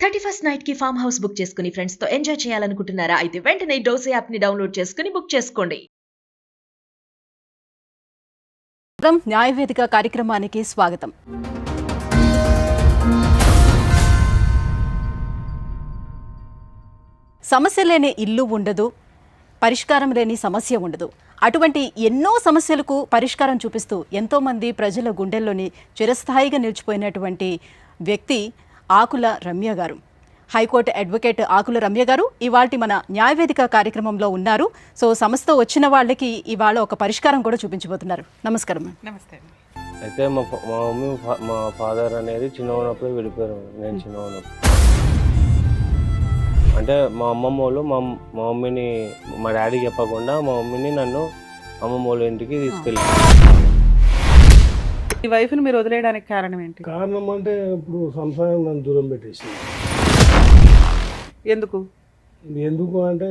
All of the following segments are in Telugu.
31st నైట్ కి ఫామ్ హౌస్ బుక్ చేసుకుని ఫ్రెండ్స్ తో ఎంజాయ్ చేయాలనుకుంటున్నారా? అయితే వెంటనే డోసే యాప్ ని డౌన్లోడ్ చేసుకుని బుక్ చేసుకోండి. న్యాయవేదిక కార్యక్రమానికి స్వాగతం. సమస్య లేని ఇల్లు ఉండదు, పరిష్కారం లేని సమస్య ఉండదు. అటువంటి ఎన్నో సమస్యలకు పరిష్కారం చూపిస్తూ ఎంతోమంది ప్రజల గుండెల్లోని చిరస్థాయిగా నిలిచిపోయినటువంటి వ్యక్తి ఆకుల రమ్య గారు. హైకోర్టు అడ్వకేట్ ఆకుల రమ్య గారు ఇవాళ మన న్యాయవేదిక కార్యక్రమంలో ఉన్నారు. సో సమస్యతో వచ్చిన వాళ్ళకి ఇవాళ ఒక పరిష్కారం కూడా చూపించబోతున్నారు. నమస్కారం. నమస్తే. అయితే మా మమ్మీ మా ఫాదర్ అనేది చిన్న ఉన్నప్పుడు విడిపోయారు. నేను చిన్న ఉన్నప్పుడు అంటే మా అమ్మమ్మ వాళ్ళు మా మమ్మీని మా డాడీకి చెప్పకుండా మా మమ్మీని నన్ను అమ్మమ్మ వాళ్ళ ఇంటికి తీసుకెళ్ళారు. ఈ వైఫ్ని మీరు వదిలేయడానికి కారణం ఏంటి? కారణం అంటే ఇప్పుడు సంసారం నన్ను దూరం పెట్టేసింది. ఎందుకు అంటే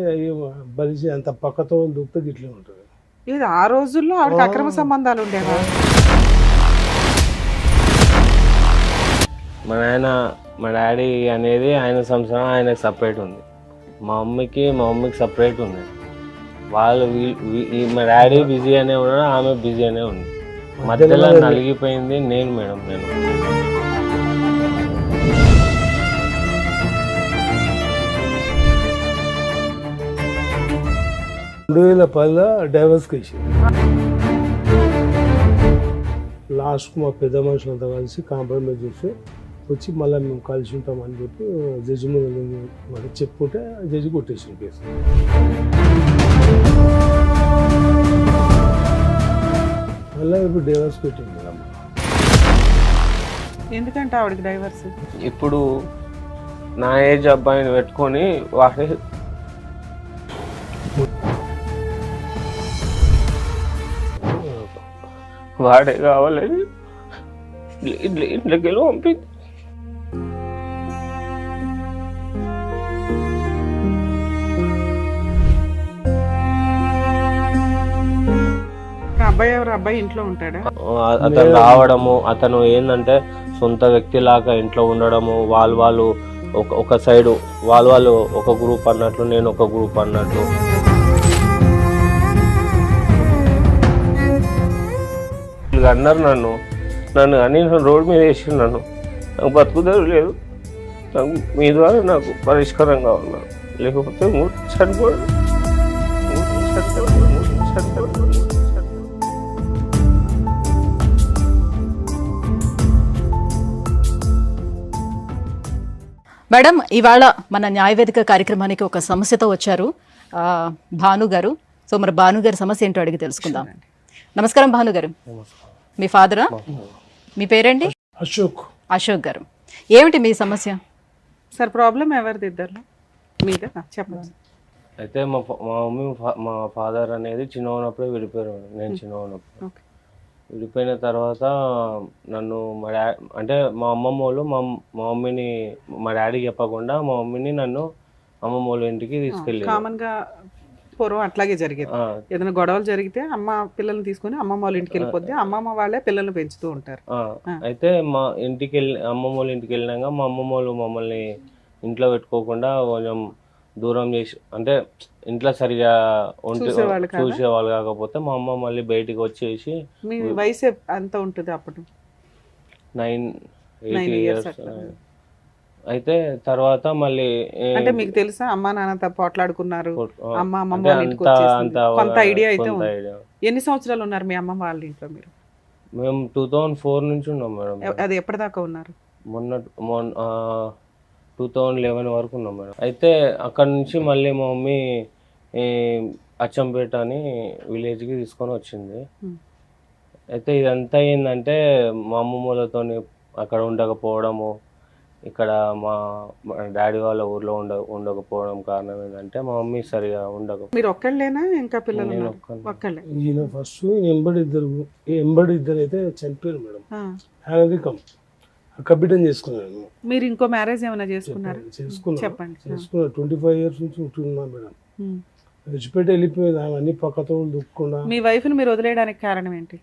బలిసి అంత పక్కతో దూపితే ఇట్లే ఉంటుంది. ఇది ఆ రోజుల్లో ఆవిడకి అక్రమ సంబంధాలు ఉండేవా? మా నాయన మా డాడీ అనేది ఆయన సంసారం ఆయనకు సపరేట్ ఉంది. మా మమ్మీకి సపరేట్ ఉంది. వాళ్ళు మా డాడీ బిజీ అనే ఉన్నాడు, ఆమె బిజీ అనే ఉంది. మధ్యలో నలిగిపోయింది నేను. 2010లో డైవర్స్ కేసు లాస్ట్ మా పెద్ద మనుషులంతా కలిసి కాంప్రమైజ్ చేసి వచ్చి మళ్ళీ మేము కలిసి ఉంటామని చెప్పి జడ్జి ముందు చెప్పుకుంటే జడ్జి కొట్టేసిన కేసు. మళ్ళీ ఇప్పుడు డైవర్స్ పెట్టింది మేడం. ఎందుకంటే ఆవిడకి డైవర్స్ ఇప్పుడు నా ఏజ్ అబ్బాయిని పెట్టుకొని వాడే కావాలని ఇంట్లోకి వెళ్ళి పంపింది. అబ్బాయి ఇంట్లో ఉంటాడా? అతను రావడము, అతను ఏంటంటే సొంత వ్యక్తి లాగా ఇంట్లో ఉండడము, వాళ్ళు ఒక సైడు వాళ్ళు ఒక గ్రూప్ అన్నట్లు, నేను ఒక గ్రూప్ అన్నట్లు. అన్నారు నన్ను అని రోడ్డు మీద వేసి నాకు బతుకుదారు లేదు. నాకు మీ ద్వారా నాకు పరిష్కారం కావాలి, లేకపోతే చనిపోయాడు. మేడం, ఇవాళ మన న్యాయవేదిక కార్యక్రమానికి ఒక సమస్యతో వచ్చారు భాను గారు. సో మరి భాను గారి సమస్య ఏంటో అడిగి తెలుసుకుందాం. నమస్కారం భాను గారు. మీ ఫాదరా? మీ పేరేంటి? అశోక్ గారు. ఏమిటి మీ సమస్య? సార్ ప్రాబ్లం ఎవరిది ఇద్దరు మీద చెప్పండి. అయితే మా మమ్మీ మా ఫాదర్ అనేది చిన్న ఉన్నప్పుడే విడిపోయారు. నేను చిన్న ఉన్నప్పుడు విడిపోయిన తర్వాత నన్ను అంటే మా అమ్మమ్మ వాళ్ళు మా మమ్మీని మా డాడీకి చెప్పకుండా మా మమ్మీని నన్ను అమ్మమ్మ వాళ్ళ ఇంటికి తీసుకెళ్ళి. కామన్ గా పూర్వం అట్లాగే జరిగేది. ఏదైనా గొడవలు జరిగితే అమ్మ పిల్లల్ని తీసుకుని అమ్మమ్మ వాళ్ళ ఇంటికి వెళ్ళిపోద్ది, అమ్మమ్మ వాళ్ళే పిల్లల్ని పెంచుతూ ఉంటారు. అయితే మా ఇంటికి అమ్మమ్మ వాళ్ళ ఇంటికి వెళ్ళినాక మా అమ్మమ్మ వాళ్ళు మమ్మల్ని ఇంట్లో పెట్టుకోకుండా కొంచెం దూరం చేసి, అంటే ఇంట్లో సరిగా చూసేవాళ్ళు కాకపోతే మా అమ్మ మళ్ళీ బయటికి వచ్చేసి. మీ వయసు ఎంత ఉంటుంది అప్పుడు? 9-8 years. అయితే తర్వాత మళ్ళీ అంటే మీకు తెలుసా అమ్మా నాన్న పోట్లాడుకున్నారు, కొంత ఐడియా అయితే ఉంది. ఎన్ని సంవత్సరాలు ఉన్నారు మీ అమ్మ వాళ్ళ ఇంట్లో మీరు? మేము 2004 నుంచి ఉన్నాం మేడం. అది ఎప్పటిదాకా ఉన్నారు? మొన్న 2011 వరకు ఉన్నాం మేడం. అయితే అక్కడ నుంచి మళ్ళీ మా మమ్మీ అచ్చంపేట అని విలేజ్కి తీసుకొని వచ్చింది. అయితే ఇదంతా ఏంటంటే మా అమ్మమ్మలతో అక్కడ ఉండకపోవడము, ఇక్కడ మా డాడీ వాళ్ళ ఊర్లో ఉండకపోవడం కారణం ఏంటంటే మా మమ్మీ సరిగా మీరు ఒక్కళ్ళేనా ఇంకా పిల్లలు? ఈయన ఫస్ట్ ఎంబడి ఇద్దరు అయితే చనిపోయారు మేడం. హ్యాండికమ్ కబిటం చేసుకున్నాను. మీరు ఇంకో మ్యారేజ్ ఏమైనా చేసుకున్నారు? చెప్పండి. 25 years నుంచి ఉంటున్నా మేడం. విడిచిపెట్టి వెళ్ళిపోయింది. ఆమె అన్ని పక్కతో దుక్కకుండా. మీ వైఫ్ని మీరు వదిలేయడానికి కారణం ఏంటి?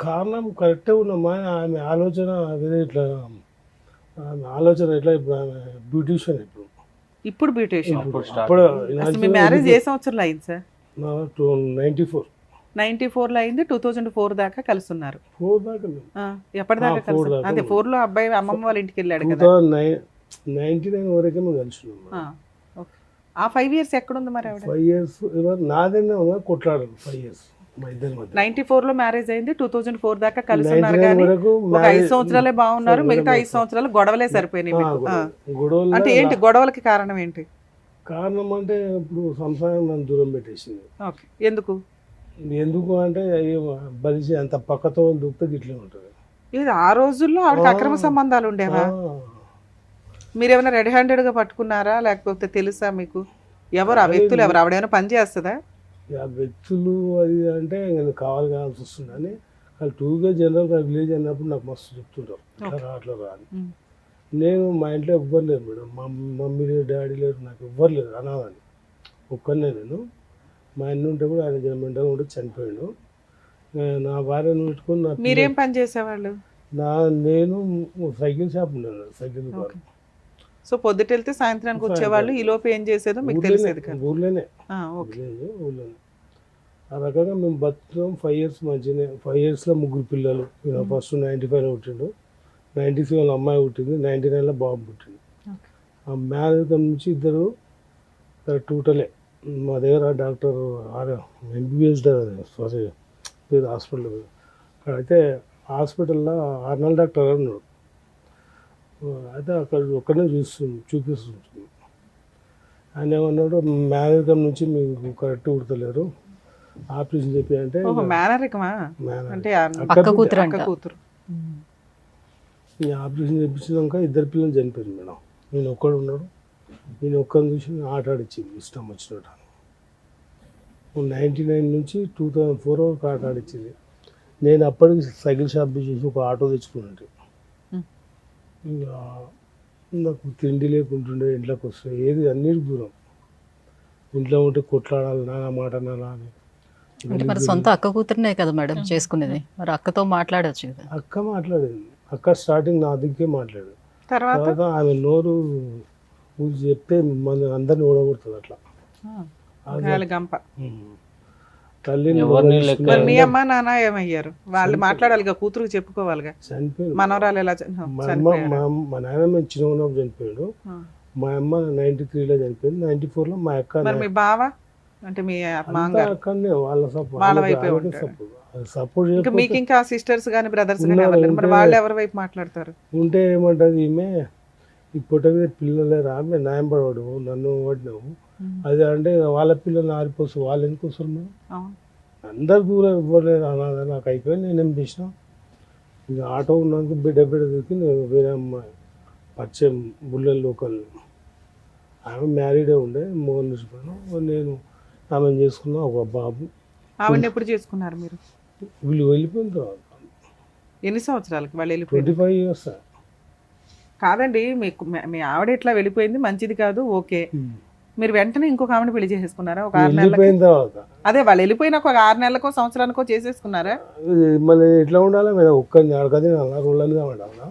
కారణం కరెక్టే ఉన్నమ్మా. ఆమె ఆలోచన వేరే ఇట్లా ఆమె ఆలోచన ఎట్లా ఇప్పుడు ఆమె బ్యూటిషియన్ ఇప్పుడు ఇప్పుడు బ్యూటిషియన్. అప్పుడు స్టార్ట్ అప్పుడు అసలు మీ మ్యారేజ్ ఏ సంవత్సరంలో అయింది సార్? 94 94లో అయింది. 2004 దాకా కలిసి ఉన్నారు. 4 దాకా మేము. ఎప్పటిదాకా 4 కలిసి? దాకా అదే ఉన్నాం. 4లో అబ్బాయి అమ్మమ్మ వాళ్ళ ఇంటికి వెళ్ళాడు కదా. 2099 వరకే మేము కలిసి ఉన్నాం. ఓకే. ఆ 5 years ఎక్కడుంది మరి ఆవిడ? 5 years నాదైనా కొట్లాడారు 5 years మా ఇద్దరి మధ్య. 94లో మ్యారేజ్ అయింది. 2004 దాకా కలిసి ఉన్నారు 99 కానీ వరకు ఒక 5 సంవత్సరాలే బాగున్నారు. మిగతా 5 సంవత్సరాలు గొడవలే సరిపోయినాయి మీకు. గొడవలు అంటే ఏంటి గొడవలకి కారణం ఏంటి? కారణం అంటే ఇప్పుడు సంసారం నన్ను దూరం పెట్టేసింది. ఓకే. ఎందుకు? ఎందుకు అంటే బలిసి అంత పక్కతో దూపితే ఇట్లే ఉంటుంది. ఇది ఆ రోజుల్లో ఆవిడకి అక్రమ సంబంధాలు ఉండేవా? మీరేమైనా రెడీ హ్యాండెడ్గా పట్టుకున్నారా లేకపోతే తెలుసా మీకు? ఎవరు ఆ వ్యక్తులు? ఎవరు? ఆవిడేమైనా పని చేస్తుందా? ఆ వ్యక్తులు అది అంటే నేను కావాల్సి వస్తుంది అని వాళ్ళు టూగా జనరల్గా విలేజ్ అన్నప్పుడు నాకు మస్తు చెప్తుంటారు అట్లా రా అట్లా రా అని. నేను మా ఇంట్లో ఎవ్వరు లేరు మేడం. మా మమ్మీ లేరు, డాడీ లేరు, నాకు ఎవ్వరు లేరు అనాలని. ఒక్కనే నేను. మా అన్న ఉంటే కూడా ఆయన జన్మంటగా ఉంటే చనిపోయాడు. నా భార్యను పెట్టుకుని మీరేం పని చేసేవాళ్ళు? నేను సైకిల్ షాప్ ఉన్నాను, సైకిల్ దుకాణం. సో పొద్దుట వెళ్తే సాయంత్రానికి వచ్చేవాళ్ళు. ఈ లోపు ఏం చేసేదో మీకు తెలిసేది కదా? ఊర్లోనే. ఊర్లోనే. ఆ రకంగా మేము బతున్నాం 5 years మంచిగానే. 5 yearsలో 3 పిల్లలు. ఫస్ట్ 95లో పుట్టిండు, 97లో అమ్మాయి పుట్టింది, 99లో బాబు పుట్టింది. ఆ మ్యారేజ్ నుంచి ఇద్దరు టోటలే. మా దగ్గర డాక్టర్ MBBS సారీ పేరు హాస్పిటల్ అక్కడైతే హాస్పిటల్లో ఆర్నల్ డాక్టర్ ఉన్నాడు. అయితే అక్కడ ఒక్కడే చూపిస్తుంది. ఆయన ఏమన్నాడు, మేనరికం నుంచి మీకు కరెక్ట్ కుడతలేరు, ఆపరేషన్ చెప్పి అంటే మేనరికమా అంటే అక్క కూతురు. ఆపరేషన్ చేయించినాక 2 పిల్లలు చనిపోయింది మేడం. నేను ఒక్కడు ఉన్నాడు. నేను ఒక్కరిని చూసి ఆట ఆడిచ్చింది ఇష్టం వచ్చినట్టు. 99 నుంచి 2004 వరకు ఆట ఆడిచ్చింది. నేను అప్పటికి సైకిల్ షాప్ చేసి ఒక ఆటో తెచ్చుకున్నట్టు. ఇంకా నాకు తిండి లేకుంటుండే, ఇంట్లోకి వస్తే ఏది అన్నిటి దూరం. ఇంట్లో ఉంటే కొట్లాడాలి, నాన్న మాట నాన్న అని. అంటే మరి సొంత అక్క కూతురునే కదా మేడం చేసుకునేది, మరి అక్కతో మాట్లాడచ్చు కదా? అక్క మాట్లాడేది. అక్క స్టార్టింగ్ నా దిక్కే మాట్లాడేది. తర్వాత ఆమె నోరు చెప్తే మన అందరిని ఓడగొడుతుంది అట్లా. తల్లిని మీ అమ్మ నాన్న ఏమయ్యారు? వాళ్ళు మాట్లాడాలిగా, కూతురు చెప్పుకోవాలిగా. చనిపోయాడు. మనవరాలు ఎలా? మా నాయనమ్మ చిన్న ఉన్నప్పుడు చనిపోయాడు. మా అమ్మ 93లో చనిపోయింది. 94లో మా అక్క. మీ బావ అంటే మీ అక్కడనే వాళ్ళ సపోర్ట్. మీకు ఇంకా సిస్టర్స్ గానీ బ్రదర్స్ గానీ మరి వాళ్ళు ఎవరి వైపు మాట్లాడతారు? ఉంటే ఏమంటది ఈమె, ఇప్పటి పిల్లలే రామే న్యాయం పడవాడు, నన్ను పడినావు అది అంటే వాళ్ళ పిల్లల్ని ఆరిపోసు వాళ్ళు ఎందుకు వస్తారు మేడం? అందరు దూరం ఇవ్వలేదు అన్నది. నాకు అయిపోయింది. నేనేం చేసిన, ఇక ఆటో ఉన్నందుకు బిడ్డ దొరికి వేరే అమ్మాయి పరిచయం బుల్లెల్ లోకల్, ఆమె మ్యారీడే ఉండే, మోహన్ నిలిచిపోయాను. నేను ఆమెను చేసుకున్నా, ఒక బాబు. ఆవిడ ఎప్పుడు చేసుకున్నారు మీరు? వీళ్ళు వెళ్ళిపోయిన తర్వాత. ఎన్ని సంవత్సరాలకి వాళ్ళు వెళ్ళిపోయి? 25 years. కాదండి, మీకు మీ ఆవిడ ఇట్లా వెళ్ళిపోయింది మంచిది కాదు, ఓకే. మీరు వెంటనే ఇంకొక ఆవిడ పెళ్లి చేసేసుకున్నారా? ఒక 6 నెలలకు? అదే వాళ్ళు వెళ్ళిపోయిన ఒక 6 నెలలకో సంవత్సరానికో చేసేసుకున్నారా? మళ్ళీ ఎట్లా ఉండాలి మేడం? ఒక్కరిని అడగది రోజులుగా ఉండాలా?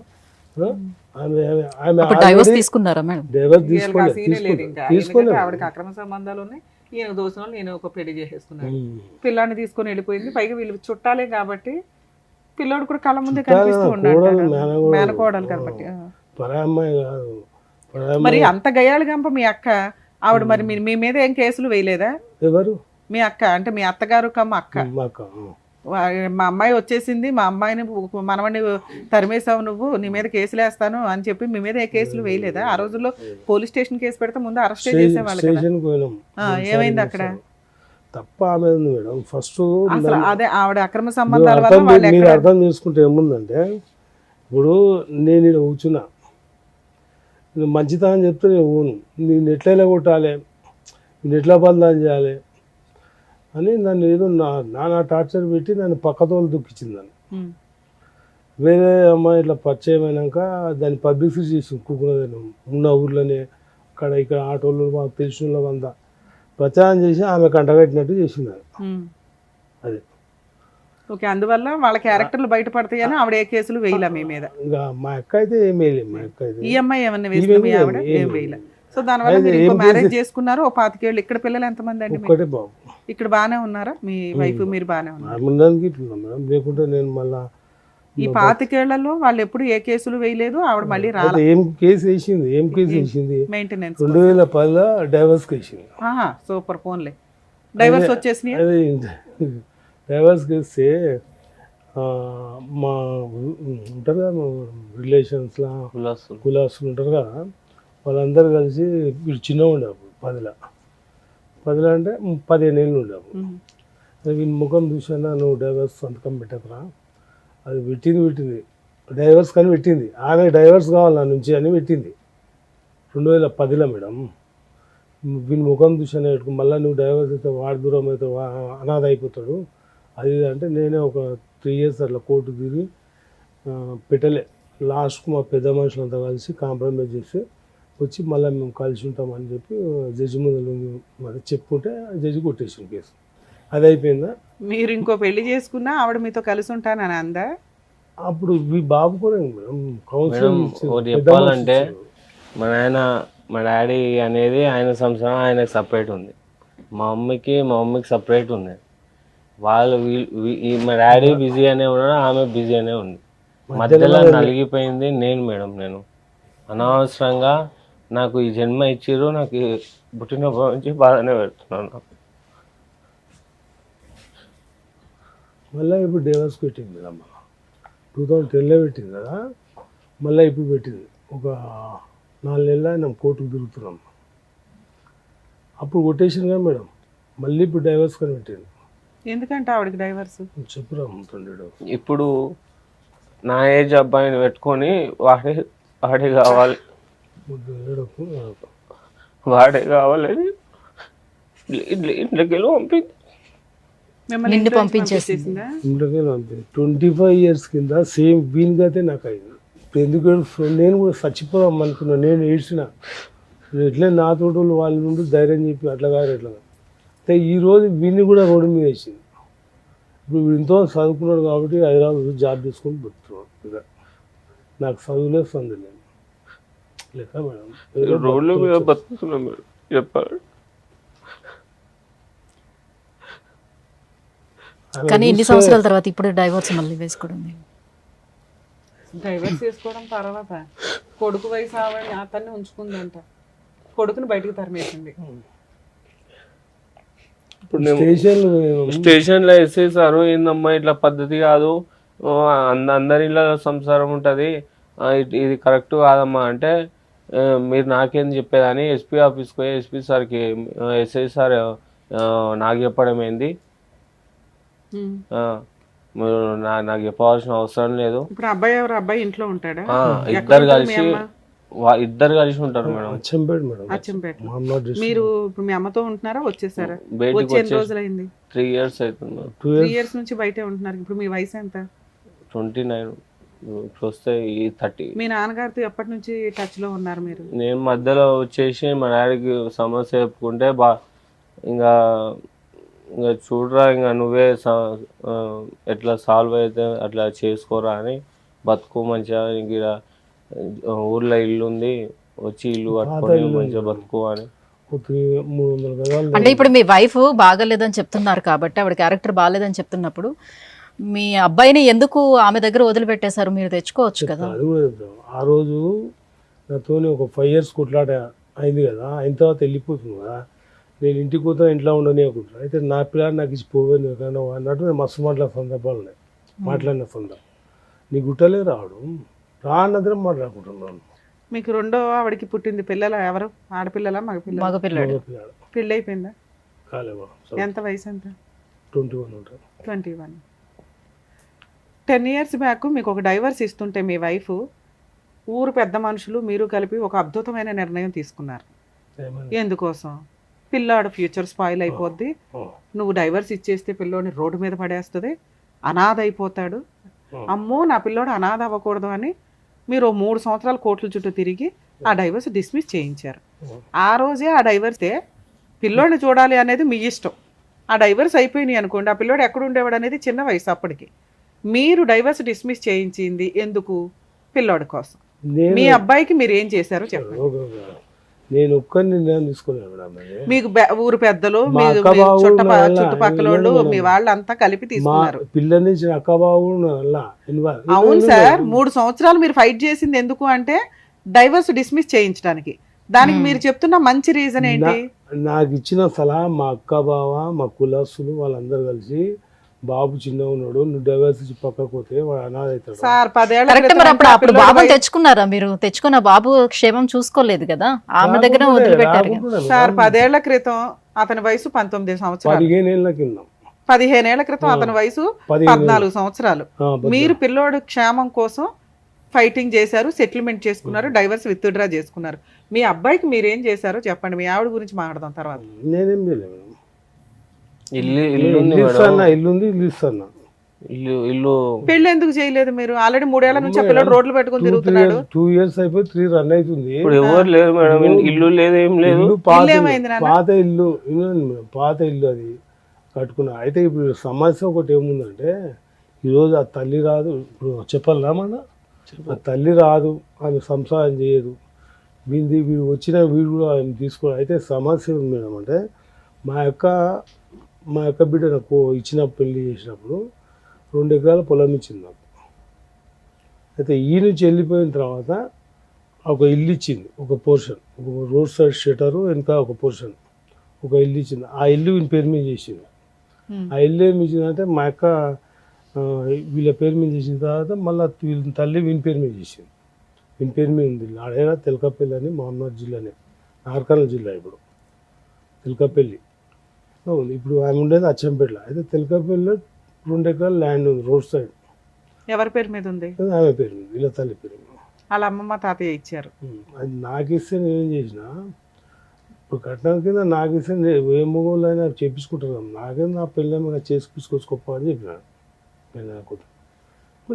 తీసుకున్నారా మేడం? ఆవిడకి అక్రమ సంబంధాలు ఉన్నాయి. ఈయన దోషం నేను ఒక పెళ్లి చేసేసుకున్నాను, పిల్లాన్ని తీసుకొని వెళ్ళిపోయింది. పైగా వీళ్ళు చుట్టాలే కాబట్టి పిల్లోడు కూడా కళ్ళ ముందే కనిపిస్తూ ఉన్నాడు, మేనకోడలు కాబట్టి. మరి అంత గయాలు గంప మీ అక్క ఆవిడ, మరి మీ మీద ఏం కేసులు వేయలేదా? ఎవరు? మీ అక్క అంటే మీ అత్తగారు కమ్మ అక్క. మా అమ్మాయి వచ్చేసింది, మా అమ్మాయిని మనవడిని తరిమేసావు నువ్వు, నీ మీద కేసులు వేస్తాను అని చెప్పి మీ మీద ఏ కేసులు వేయలేదా? ఆ రోజుల్లో పోలీస్ స్టేషన్ కేసు పెడితే ముందు అరెస్ట్ చేసేవాళ్ళు కదా. ఏమైంది అక్కడ? తప్ప ఆమె ఉంది మేడం. ఫస్ట్ అదే ఆవిడ అక్రమ సంబంధాల వల్ల మీరు అర్థం చేసుకుంటే ఏముందంటే, ఇప్పుడు నేను ఇలా కూర్చున్నా, మంచితనం చెప్తే నేను ఊను, నేను ఎట్లా కొట్టాలి, నేను ఎట్లా బంధం చేయాలి అని నన్ను ఏదో నానా టార్చర్ పెట్టి నన్ను పక్కతోలు దుఃఖించింది. నన్ను వేరే అమ్మాయి ఇట్లా పరిచయం అయినాక దాన్ని పబ్లిసిటీ చేసి కుక్కున్నది ఉన్న ఊర్లోనే, అక్కడ ఇక్కడ ఆటోలు మాకు తెలిసిన వాళ్ళంతా ప్రచారం చేసి ఆమె కంటగట్టినట్టు చేసింది. అది ఓకే, అందువల్ల వాళ్ళ క్యారెక్టర్లు బయటపడతాయని ఆవిడ ఏ కేసులు వేయలే మీ మీద. ఇంకా మా అక్క అయితే ఏం వేయలేదు. మా అక్క అయితే ఈఎంఐ ఏమన్నా వేసింది మీ ఆవిడ? ఏం వేయలే. సో దానివల్ల మీరు ఇంకో మ్యారేజ్ చేసుకున్నారు, ఓ 25 ఏళ్ళు. ఇక్కడ పిల్లలు ఎంతమంది అండి? ఒక్కటే బాబు. ఇక్కడ బాగానే ఉన్నారా మీ వైఫ్, మీరు బాగానే ఉన్నారు? ఉండడానికి ఇట్లా మేడం, లేకుంటే నేను మళ్ళా ఈ 25 ఏళ్లలో వాళ్ళు ఎప్పుడు ఏ కేసులు వేయలేదు, ఆవిడ మళ్ళీ రాలే. ఏం కేసు వేసింది మెయింటెనెన్స్ 2010లో డైవర్స్ వేసింది. సూపర్, ఫోన్లే డైవర్స్ వచ్చేసినాయి. అదే డైవర్స్ వేస్తే మా ఉంటారు కదా మా రిలేషన్స్లో కులాసులు ఉంటారు కదా, వాళ్ళందరూ కలిసి వీళ్ళు చిన్నగా ఉండే అప్పుడు 10 అంటే 15 ఏళ్ళు ఉండే అప్పుడు. వీళ్ళ ముఖం చూసానా, నువ్వు డైవర్స్ సంతకం పెట్టకురా, అది పెట్టింది డైవర్స్ కానీ పెట్టింది. ఆమె డైవర్స్ కావాలి నా నుంచి అని పెట్టింది 2010లో మేడం. వీని ముఖం చూసానే పెట్టుకుని మళ్ళీ నువ్వు డైవర్స్ అయితే వాడు దూరం అయితే అనాథ అయిపోతాడు అది అంటే, నేనే ఒక 3 years అట్లా కోర్టు తిరిగి పెట్టలే. లాస్ట్కు మా పెద్ద మనుషులంతా కలిసి కాంప్రమైజ్ చేసి వచ్చి మళ్ళీ మేము కలిసి ఉంటామని చెప్పి జడ్జి ముందు మరి చెప్పుకుంటే జడ్జి కొట్టేసిన కేసు. అది అయిపోయిందా? మీరు ఇంకో పెళ్లి చేసుకున్నా ఆవిడ మీతో కలిసి ఉంటానని అందా? అప్పుడు బాబు కూడా మేడం ఒకటి చెప్పాలంటే, మా డాడీ అనేది ఆయన సంసారం ఆయనకు సపరేట్ ఉంది, మా మమ్మీకి సపరేట్ ఉంది. వాళ్ళు మా డాడీ బిజీ అనే ఉన్నాడు, ఆమె బిజీ అనే ఉంది. మధ్యలో నలిగిపోయింది నేను అనవసరంగా నాకు ఈ జన్మ ఇచ్చిర్రు, నాకు పుట్టినప్పటి నుంచి బాధనే పెడుతున్నాను. మళ్ళీ ఇప్పుడు డైవర్స్ పెట్టింది అమ్మ, 2010లో పెట్టింది కదా, మళ్ళీ ఇప్పుడు పెట్టింది. ఒక 4 నెలలు ఆయన కోర్టుకు తిరుగుతున్నాం. అప్పుడు కొటేషన్ కదా మేడం, మళ్ళీ ఇప్పుడు డైవర్స్ కానీ పెట్టింది. ఎందుకంటే ఆవిడకి డైవర్స్ చెప్పురా ఉంటాడు. ఇప్పుడు నా ఏజ్ అబ్బాయిని పెట్టుకొని వాడే కావాలి వాడే ఇంట్లోకి వెళ్ళి పంపింది. నిన్ను పంపించేసింది. 25 years కింద సేమ్ వీనికైతే నాకు అయింది. ఎందుకు నేను కూడా చచ్చిపోదాం అనుకున్నా, నేను ఏడ్చిన. ఎట్లా నా తోటలు వాళ్ళ నుండి ధైర్యం చెప్పి అట్లా కాదు ఎట్లా అయితే ఈరోజు వీడిని కూడా రోడ్డు మీద వేసింది. ఇప్పుడు ఎంతో చదువుకున్నాడు కాబట్టి హైదరాబాద్ జాబ్ తీసుకొని బతుకుతున్నాడు. ఇక నాకు చదువులే సందు లేదు లెక్క మేడం, రోడ్ల మీద బతుకుతున్నాం మేడం చెప్పాలి. కానీ ఇన్ని సంవత్సరాల తర్వాత ఇప్పుడు డైవర్స్ మళ్ళీ వేసుకోవడం. డైవర్స్ చేసుకోవడం తర్వాత కొడుకు వయసు ఆవిడ అతన్ని ఉంచుకుందంట, కొడుకుని బయటకు తరిమేసింది. ఇప్పుడు స్టేషన్లో వేసేసారు, ఏందమ్మా ఇట్లా పద్ధతి కాదు, అందరి ఇళ్ళ సంసారం ఉంటుంది, ఇది కరెక్ట్ కాదమ్మా అంటే, మీరు నాకేం చెప్పేదని ఎస్పీ ఆఫీస్కి పోయి ఎస్పీ సార్కి ఎస్ఐ సార్ నాకు చెప్పడం ఏంది, మీరు నాకు చెప్పవలసిన అవసరం లేదు. ఇప్పుడు అబ్బాయి ఎవరు? అబ్బాయి ఇంట్లో ఉంటాడా? ఇద్దరు కలిసి ఉంటారు మేడం. అచ్చంపేట. మీరు ఇప్పుడు మీ అమ్మతో ఉంటున్నారా, వచ్చేసారా? వచ్చి ఎన్ని రోజులైంది? 3 years అవుతుంది. 3 years నుంచి బయటే ఉంటున్నారు. ఇప్పుడు మీ వయసు ఎంత? 29. వస్తే 30. మీ నాన్నగారితో ఎప్పటి నుంచి టచ్ లో ఉన్నారు మీరు? నేను మధ్యలో వచ్చేసి మా డాడీకి సమస్య చెప్పుకుంటే ఇంకా చూడరా, ఇంకా నువ్వే ఎట్లా సాల్వ్ అయితే అట్లా చేసుకోరా అని, బతుకు మంచిగా, ఇంక ఊర్లో ఇల్లు ఉంది, వచ్చి ఇల్లు కట్టుకొని మంచిగా బతుకు అని. అంటే ఇప్పుడు మీ వైఫ్ బాగాలేదని చెప్తున్నారు కాబట్టి, ఆవిడ క్యారెక్టర్ బాగాలేదని చెప్తున్నప్పుడు మీ అబ్బాయిని ఎందుకు ఆమె దగ్గర వదిలిపెట్టేశారు? మీరు తెచ్చుకోవచ్చు కదా. ఆ రోజు నాతో ఒక 5 years కొట్లాట అయింది కదా, అయిన తర్వాత వెళ్ళిపోతుంది కదా, నేను ఇంటికి పోతా ఇంట్లో ఉండనియకుంటున్నా. అయితే నా పిల్లలు నాకు ఇచ్చి పోవేను అన్నట్టు నేను మస్తు మాట్లాడిన సందర్భాలు ఉన్నాయి, మాట్లాడిన సందర్భం. నీ గుట్టలే రావడం రా అన్నదిన మాట్లాడుకుంటున్నాను. మీకు రెండో ఆవిడకి పుట్టింది పిల్లలు ఎవరు? ఆడపిల్లలా మగపిల్లడు? పెళ్ళి అయిపోయిందా? కాలేవా. ఎంత వయసు? ఎంత? 21 ఉంటారు. 21. 10 years బ్యాక్ మీకు ఒక డైవర్స్ ఇస్తుంటే మీ వైఫ్, ఊరు పెద్ద మనుషులు మీరు కలిపి ఒక అద్భుతమైన నిర్ణయం తీసుకున్నారు. ఎందుకోసం? పిల్లాడు ఫ్యూచర్ స్పాయిల్ అయిపోద్ది, నువ్వు డైవర్స్ ఇచ్చేస్తే పిల్లోని రోడ్డు మీద పడేస్తుంది, అనాథ అయిపోతాడు, అమ్మో నా పిల్లోడు అనాథ అవ్వకూడదు అని మీరు 3 సంవత్సరాలు కోర్టుల చుట్టూ తిరిగి ఆ డైవర్స్ డిస్మిస్ చేయించారు. ఆ రోజే ఆ డైవర్సే పిల్లోని చూడాలి అనేది మీ ఇష్టం, ఆ డైవర్స్ అయిపోయినాయి అనుకోండి, ఆ పిల్లోడు ఎక్కడ ఉండేవాడు అనేది చిన్న వయసు అప్పటికి. మీరు డైవర్స్ డిస్మిస్ చేయించింది ఎందుకు? పిల్లోడి కోసం. నేను మీ అబ్బాయికి మీరు ఏం చేశారో చెప్పండి. నేను ఒక్క నిర్ణయం తీసుకోలేదు మేడం. అది మీకు ఊరు పెద్దలు, మా మీ అక్క బావ చుట్టుపక్కల వాళ్ళు, మీ వాళ్ళంతా కలిపి మా తీసుకున్నారు. పిల్లల నుంచి అక్క బాబు అవును సార్, 3 సంవత్సరాలు మీరు ఫైట్ చేసింది ఎందుకు అంటే డైవర్స్ డిస్మిస్ చేయించడానికి. దానికి మీరు చెప్తున్న మంచి రీజన్ ఏంటి? నాకు ఇచ్చిన సలహా మా అక్క బావ, మా కులస్తులు వాళ్ళందరూ కలిసి, బాబు చిన్నగా ఉన్నాడు, నువ్వు డైవర్స్ ఇచ్చి పక్కకు పోతే వాడు అనాథ అవుతాడు సార్ 10 ఏళ్ల కరెక్ట్. క్రితం మరి అంటే ఆ అప్పుడు పిల్లోడి బాబుని వయసు- తెచ్చుకున్నారా మీరు? తెచ్చుకున్న బాబు క్షేమం చూసుకోలేదు కదా, ఆమె దగ్గర వదిలిపెట్టారు కదా. సార్ 10 ఏళ్ల క్రితం అతని వయసు 19 సంవత్సరాలు. 15 ఏళ్ళ కింద 15 ఏళ్ల క్రితం అతని వయసు 14 సంవత్సరాలు. మీరు పిల్లోడు క్షేమం కోసం ఫైటింగ్ చేశారు, సెటిల్మెంట్ చేసుకున్నారు, డైవర్స్ విత్డ్రా చేసుకున్నారు. మీ అబ్బాయికి మీరేం చేశారో చెప్పండి. మీ ఆవిడ గురించి మాట్లాడదాం తర్వాత. నేనేం చేయలేదు మేడం. ఇల్లు ఇల్లు ఉంది ఇస్తాను, మేడం. ఇల్లు ఉంది, ఇల్లు ఇస్తాను. ఇల్లు పెళ్లి ఎందుకు చేయలేదు మీరు? ఆల్రెడీ 3 ఏళ్ల నుంచి ఆ పిల్లోడు రోడ్లు పెట్టుకుని తిరుగుతున్నాడు. 2 years అయిపోయి 3 రన్ అవుతుంది. ఇప్పుడు ఎవరు లేదు మేడం, ఇల్లు లేదు, ఏం లేదు. ఇల్లు పాత ఇల్లు ఇల్లు. ఏమైంది నాన్న? పాత ఇల్లు వినండి మేడం, పాత ఇల్లు అది కట్టుకున్నా. అయితే ఇప్పుడు సమస్య ఒకటి ఏముందంటే, ఈరోజు ఆ తల్లి రాదు. ఇప్పుడు చెప్పాలా మన ఆ తల్లి రాదు, ఆమె సంసారం చేయదు, వీడు వచ్చిన వీడు కూడా ఆమె తీసుకోవడం. అయితే సమస్య ఉంది మేడం. అంటే మా యొక్క బిడ్డ నాకు ఇచ్చిన పెళ్లి చేసినప్పుడు 2 ఎకరాల పొలం ఇచ్చింది నాకు. అయితే ఈ నుంచి వెళ్ళిపోయిన తర్వాత ఒక ఇల్లు ఇచ్చింది, ఒక పోర్షన్, ఒక రోడ్ సైడ్ షెటరు, ఇంకా ఒక పోర్షన్, ఒక ఇల్లు ఇచ్చింది. ఆ ఇల్లు వీని పేరు మీద చేసింది. ఆ ఇల్లు ఏమి ఇచ్చిందంటే మా యొక్క వీళ్ళ పేరు మీద చేసిన తర్వాత మళ్ళీ వీళ్ళ తల్లి వీని పేరు మీద చేసింది. వీని పేరు మీద ఉంది. ఆడైనా తెలకపల్లి అని మహమ్మద్ జిల్లానే, నార్కర్నూల్ జిల్లా. ఇప్పుడు తెలకపల్లి ఉంది. ఇప్పుడు ఆమె ఉండేది అచ్చంపేటలో. అయితే తెలకపల్లిలో 2 ఎకరాల ల్యాండ్ ఉంది రోడ్ సైడ్. ఎవరి పేరు మీద ఉంది? ఆమె పేరు మీద, వీళ్ళ తల్లి పేరు మీద. వాళ్ళ అమ్మమ్మ తాతయ్య ఇచ్చారు. అది నాకు ఇస్తే నేనేం చేసిన, ఇప్పుడు కట్నం కింద నాకు ఇస్తే ఏ మొగోళ్ళు అయినా చేపించుకుంటారు. నాకే నా పిల్లలు చేపించుకోవచ్చుకోప్ప అని చెప్పినాడు. నేను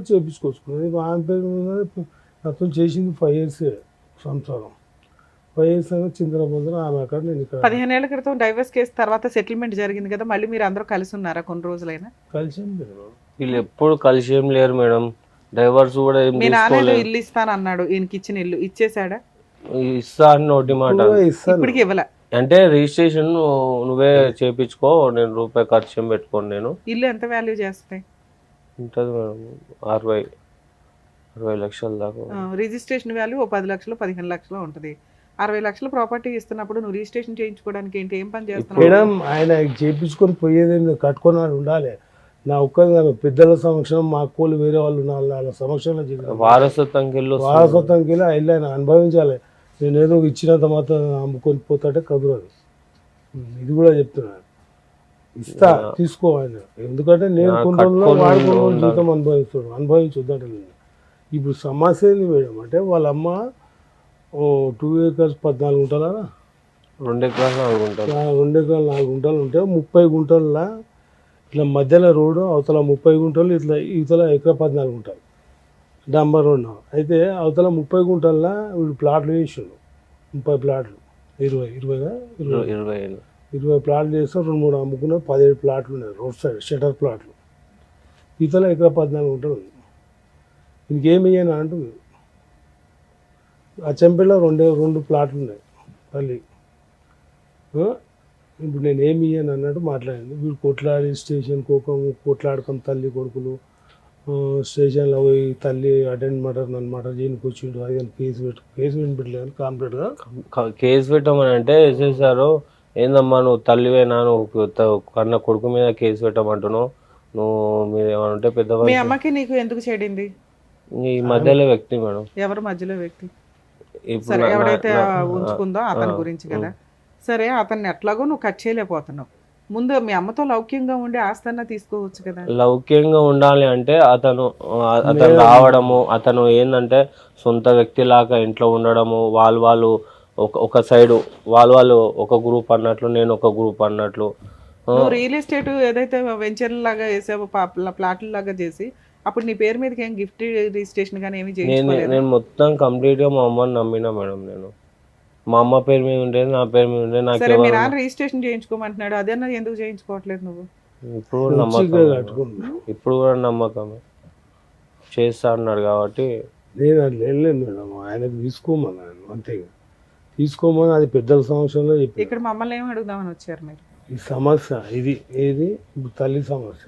చేపించుకోవచ్చుకున్నాను. ఆమె పేరు మీద నాతో చేసింది 5 years సంసారం. 5 years అయినా చింతన పొందిన ఆమె అక్కడ, నేను ఇక్కడ. 15 ఏళ్ల క్రితం డైవర్స్ కేసు తర్వాత సెటిల్మెంట్ జరిగింది కదా, మళ్ళీ మీరు అందరూ కలిసి ఉన్నారా కొన్ని రోజులైనా? కలిసి వీళ్ళు ఎప్పుడు కలిసి ఏం లేరు మేడం. డైవర్స్ కూడా ఏం మీ నాన్న తీసుకోలేదు. ఇల్లు ఇస్తాను అన్నాడు, ఈయనకి ఇచ్చిన ఇల్లు ఇచ్చేసాడా? ఇస్తా అని నోటి మాట. ఇస్తాను. ఇప్పటికి ఇవ్వలే. అంటే రిజిస్ట్రేషన్ నువ్వే చేపించుకో, నేను రూపాయి ఖర్చు ఏం పెట్టుకోను. నేను ఇల్లు ఎంత వాల్యూ చేస్తాయి? ఉంటుంది మేడం, 60 లక్షల దాకా. రిజిస్ట్రేషన్ వాల్యూ 10 లక్షలు 15 లక్షలు ఉంటుంది. 60 లక్షల ప్రాపర్టీ ఇస్తున్నప్పుడు నువ్వు రిజిస్ట్రేషన్ చేయించుకోవడానికి ఏంటి, ఏం పని చేస్తున్నావు? మేడం ఆయన చేపించుకొని పోయేది కట్టుకొని ఉండాలి. నా ఒక్క పెద్దల సమక్షం, మా అక్కలు వేరే వాళ్ళు వాళ్ళ సమక్షంలో వారసత్వంకి వెళ్ళి వెళ్ళి ఆయన అనుభవించాలి. నేనేదో ఇచ్చినంత మాత్రం అమ్ముకొని పోతాడే కదురదు. ఇది కూడా చెప్తున్నాను. ఇస్తా, తీసుకో ఆయన. ఎందుకంటే నేను కుంటంలో వాడుకున్న జీతం అనుభవించొద్దంటే. ఇప్పుడు సమస్య ఏంది మేడం అంటే, వాళ్ళ అమ్మ 2 acres 14 గుంటలా, 2 ఎకరాలు 4 గుంటలు, 2 ఎకరాలు 4 గుంటలు ఉంటే 30 గుంటల ఇట్లా మధ్యలో రోడ్డు, అవతల 30 గుంటలు, ఇట్లా ఇవతల ఎకరా 14 గుంటలు డంబర్ రోడ్డు. అయితే అవతల 30 గుంటల్లో వీడు ప్లాట్లు వేసిండు. 30 ప్లాట్లు, 20 ప్లాట్లు చేస్తే 2-3 అమ్ముకున్న 17 ప్లాట్లు ఉన్నాయి రోడ్ సైడ్ షటర్ ప్లాట్లు. ఇతల ఎకరా 14 గుంటలు ఉంది. ఇంకేమయ్యాను అంటుంది. ఆ చెంపెలో 2 ప్లాట్లు ఉన్నాయి తల్లి. ఇప్పుడు నేను ఏమి ఇయ్యాను అన్నట్టు మాట్లాడింది. వీడు కొట్లాడి స్టేషన్ కొట్లాడుకొని తల్లి కొడుకులు స్టేషన్లో పోయి తల్లి అటెండ్ నన్ను మర్డర్ చేయడానికి వచ్చిండు. అది కేసు వినిపెట్టలేదు కంప్లీట్గా. కేసు పెట్టమని అంటే వేసేసారు. ఏందమ్మా నువ్వు తల్లివేనా, నువ్వు కన్న కొడుకు మీద కేసు పెట్టమంటున్నావు, నువ్వు మీరు ఏమైనా ఉంటే పెద్ద. మీ అమ్మకి నీకు ఎందుకు చెడింది? ఈ మధ్యలో వ్యక్తి మేడం. ఎవరు మధ్యలో వ్యక్తి? ఇప్పుడు సరే, ఎవడైతే ఉంచుకుందో అతని గురించి కదా. సరే, అతన్ని ఎట్లాగో నువ్వు కట్ చేయలేకపోతున్నావు. ముందు మీ అమ్మతో లౌక్యంగా ఉండి ఆస్తన్నా తీసుకోవచ్చు కదా. లౌక్యంగా ఉండాలి అంటే అతను రావడము, అతను ఏంటంటే సొంత వ్యక్తి లాగా ఇంట్లో ఉండడము, వాళ్ళు ఒక సైడు వాళ్ళు ఒక గ్రూప్ అన్నట్లు, నేను ఒక గ్రూప్ అన్నట్లు. నువ్వు రియల్ ఎస్టేట్ ఏదైతే వెంచర్ లాగా వేసావో, ప్లాట్ల లాగా చేసి అప్పుడు నీ పేరు మీదకి ఏం గిఫ్ట్ రిజిస్ట్రేషన్ కానీ ఏమి చేయించుకోలేదు? నేను మొత్తం కంప్లీట్ గా మా అమ్మని నమ్మినా మేడం. నేను మా అమ్మ పేరు మీద ఉండేది, నా పేరు మీద ఉండేది. నాకు సరే మీ ఎవరు నాన్న రిజిస్ట్రేషన్ చేయించుకోమంటున్నాడు, అదేనా ఎందుకు చేయించుకోవట్లేదు నువ్వు? ఇప్పుడు కూడా మంచిగా నమ్మకం, కట్టుకున్నాను. ఇప్పుడు కూడా నమ్మకమే చేస్తా అన్నాడు కాబట్టి. నేను అట్లా వెళ్ళలేదు మేడం, ఆయనకు తీసుకోమన్నాను అంతేగా, తీసుకోమని అది పెద్దల సమస్యలో చెప్పి. ఇక్కడ మమ్మల్ని ఏమి అడుగుదామని వచ్చారు మీరు? ఈ సమస్య ఇది ఏది ఇప్పుడు తల్లి సమస్య,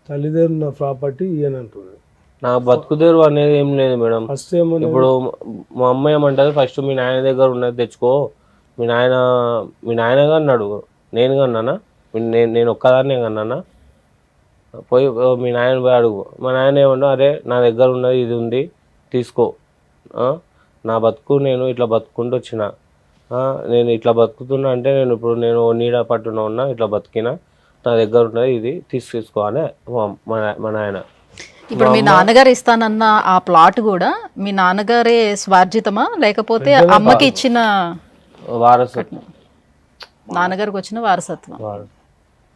తల్లిదండ్రులు నా ప్రాపర్టీ ఇయ్యనంటున్నాడు. నాకు బతుకుదేరు అనేది ఏం లేదు మేడం. ఫస్ట్ ఏమన్నా ఇప్పుడు మా అమ్మ ఏమంటది, ఫస్ట్ మీ నాయన దగ్గర ఉన్నది తెచ్చుకో, మీ నాయనగా అన్నాడు, నేను కన్నానా, నేను ఒక్కదాన్నే కన్నానా, పోయి మీ నాయన పోయి అడుగు. మా నాయన ఏమన్నా, అరే నా దగ్గర ఉన్నది ఇది ఉంది తీసుకో, నా బతుకు నేను ఇట్లా బతుకుంటూ వచ్చిన, నేను ఇట్లా బతుకుతున్నా అంటే నేను నీడ పట్టున ఉన్నా, ఇట్లా బతికినా, నా దగ్గర ఉన్నది ఇది తీసుకో అని మా నాయన. ఇప్పుడు మీ నాన్నగారు ఇస్తానన్న ఆ ప్లాట్ కూడా మీ నాన్నగారే స్వార్జితమా లేకపోతే అమ్మకి ఇచ్చిన వారసత్వం, నాన్నగారికి వచ్చిన వారసత్వం?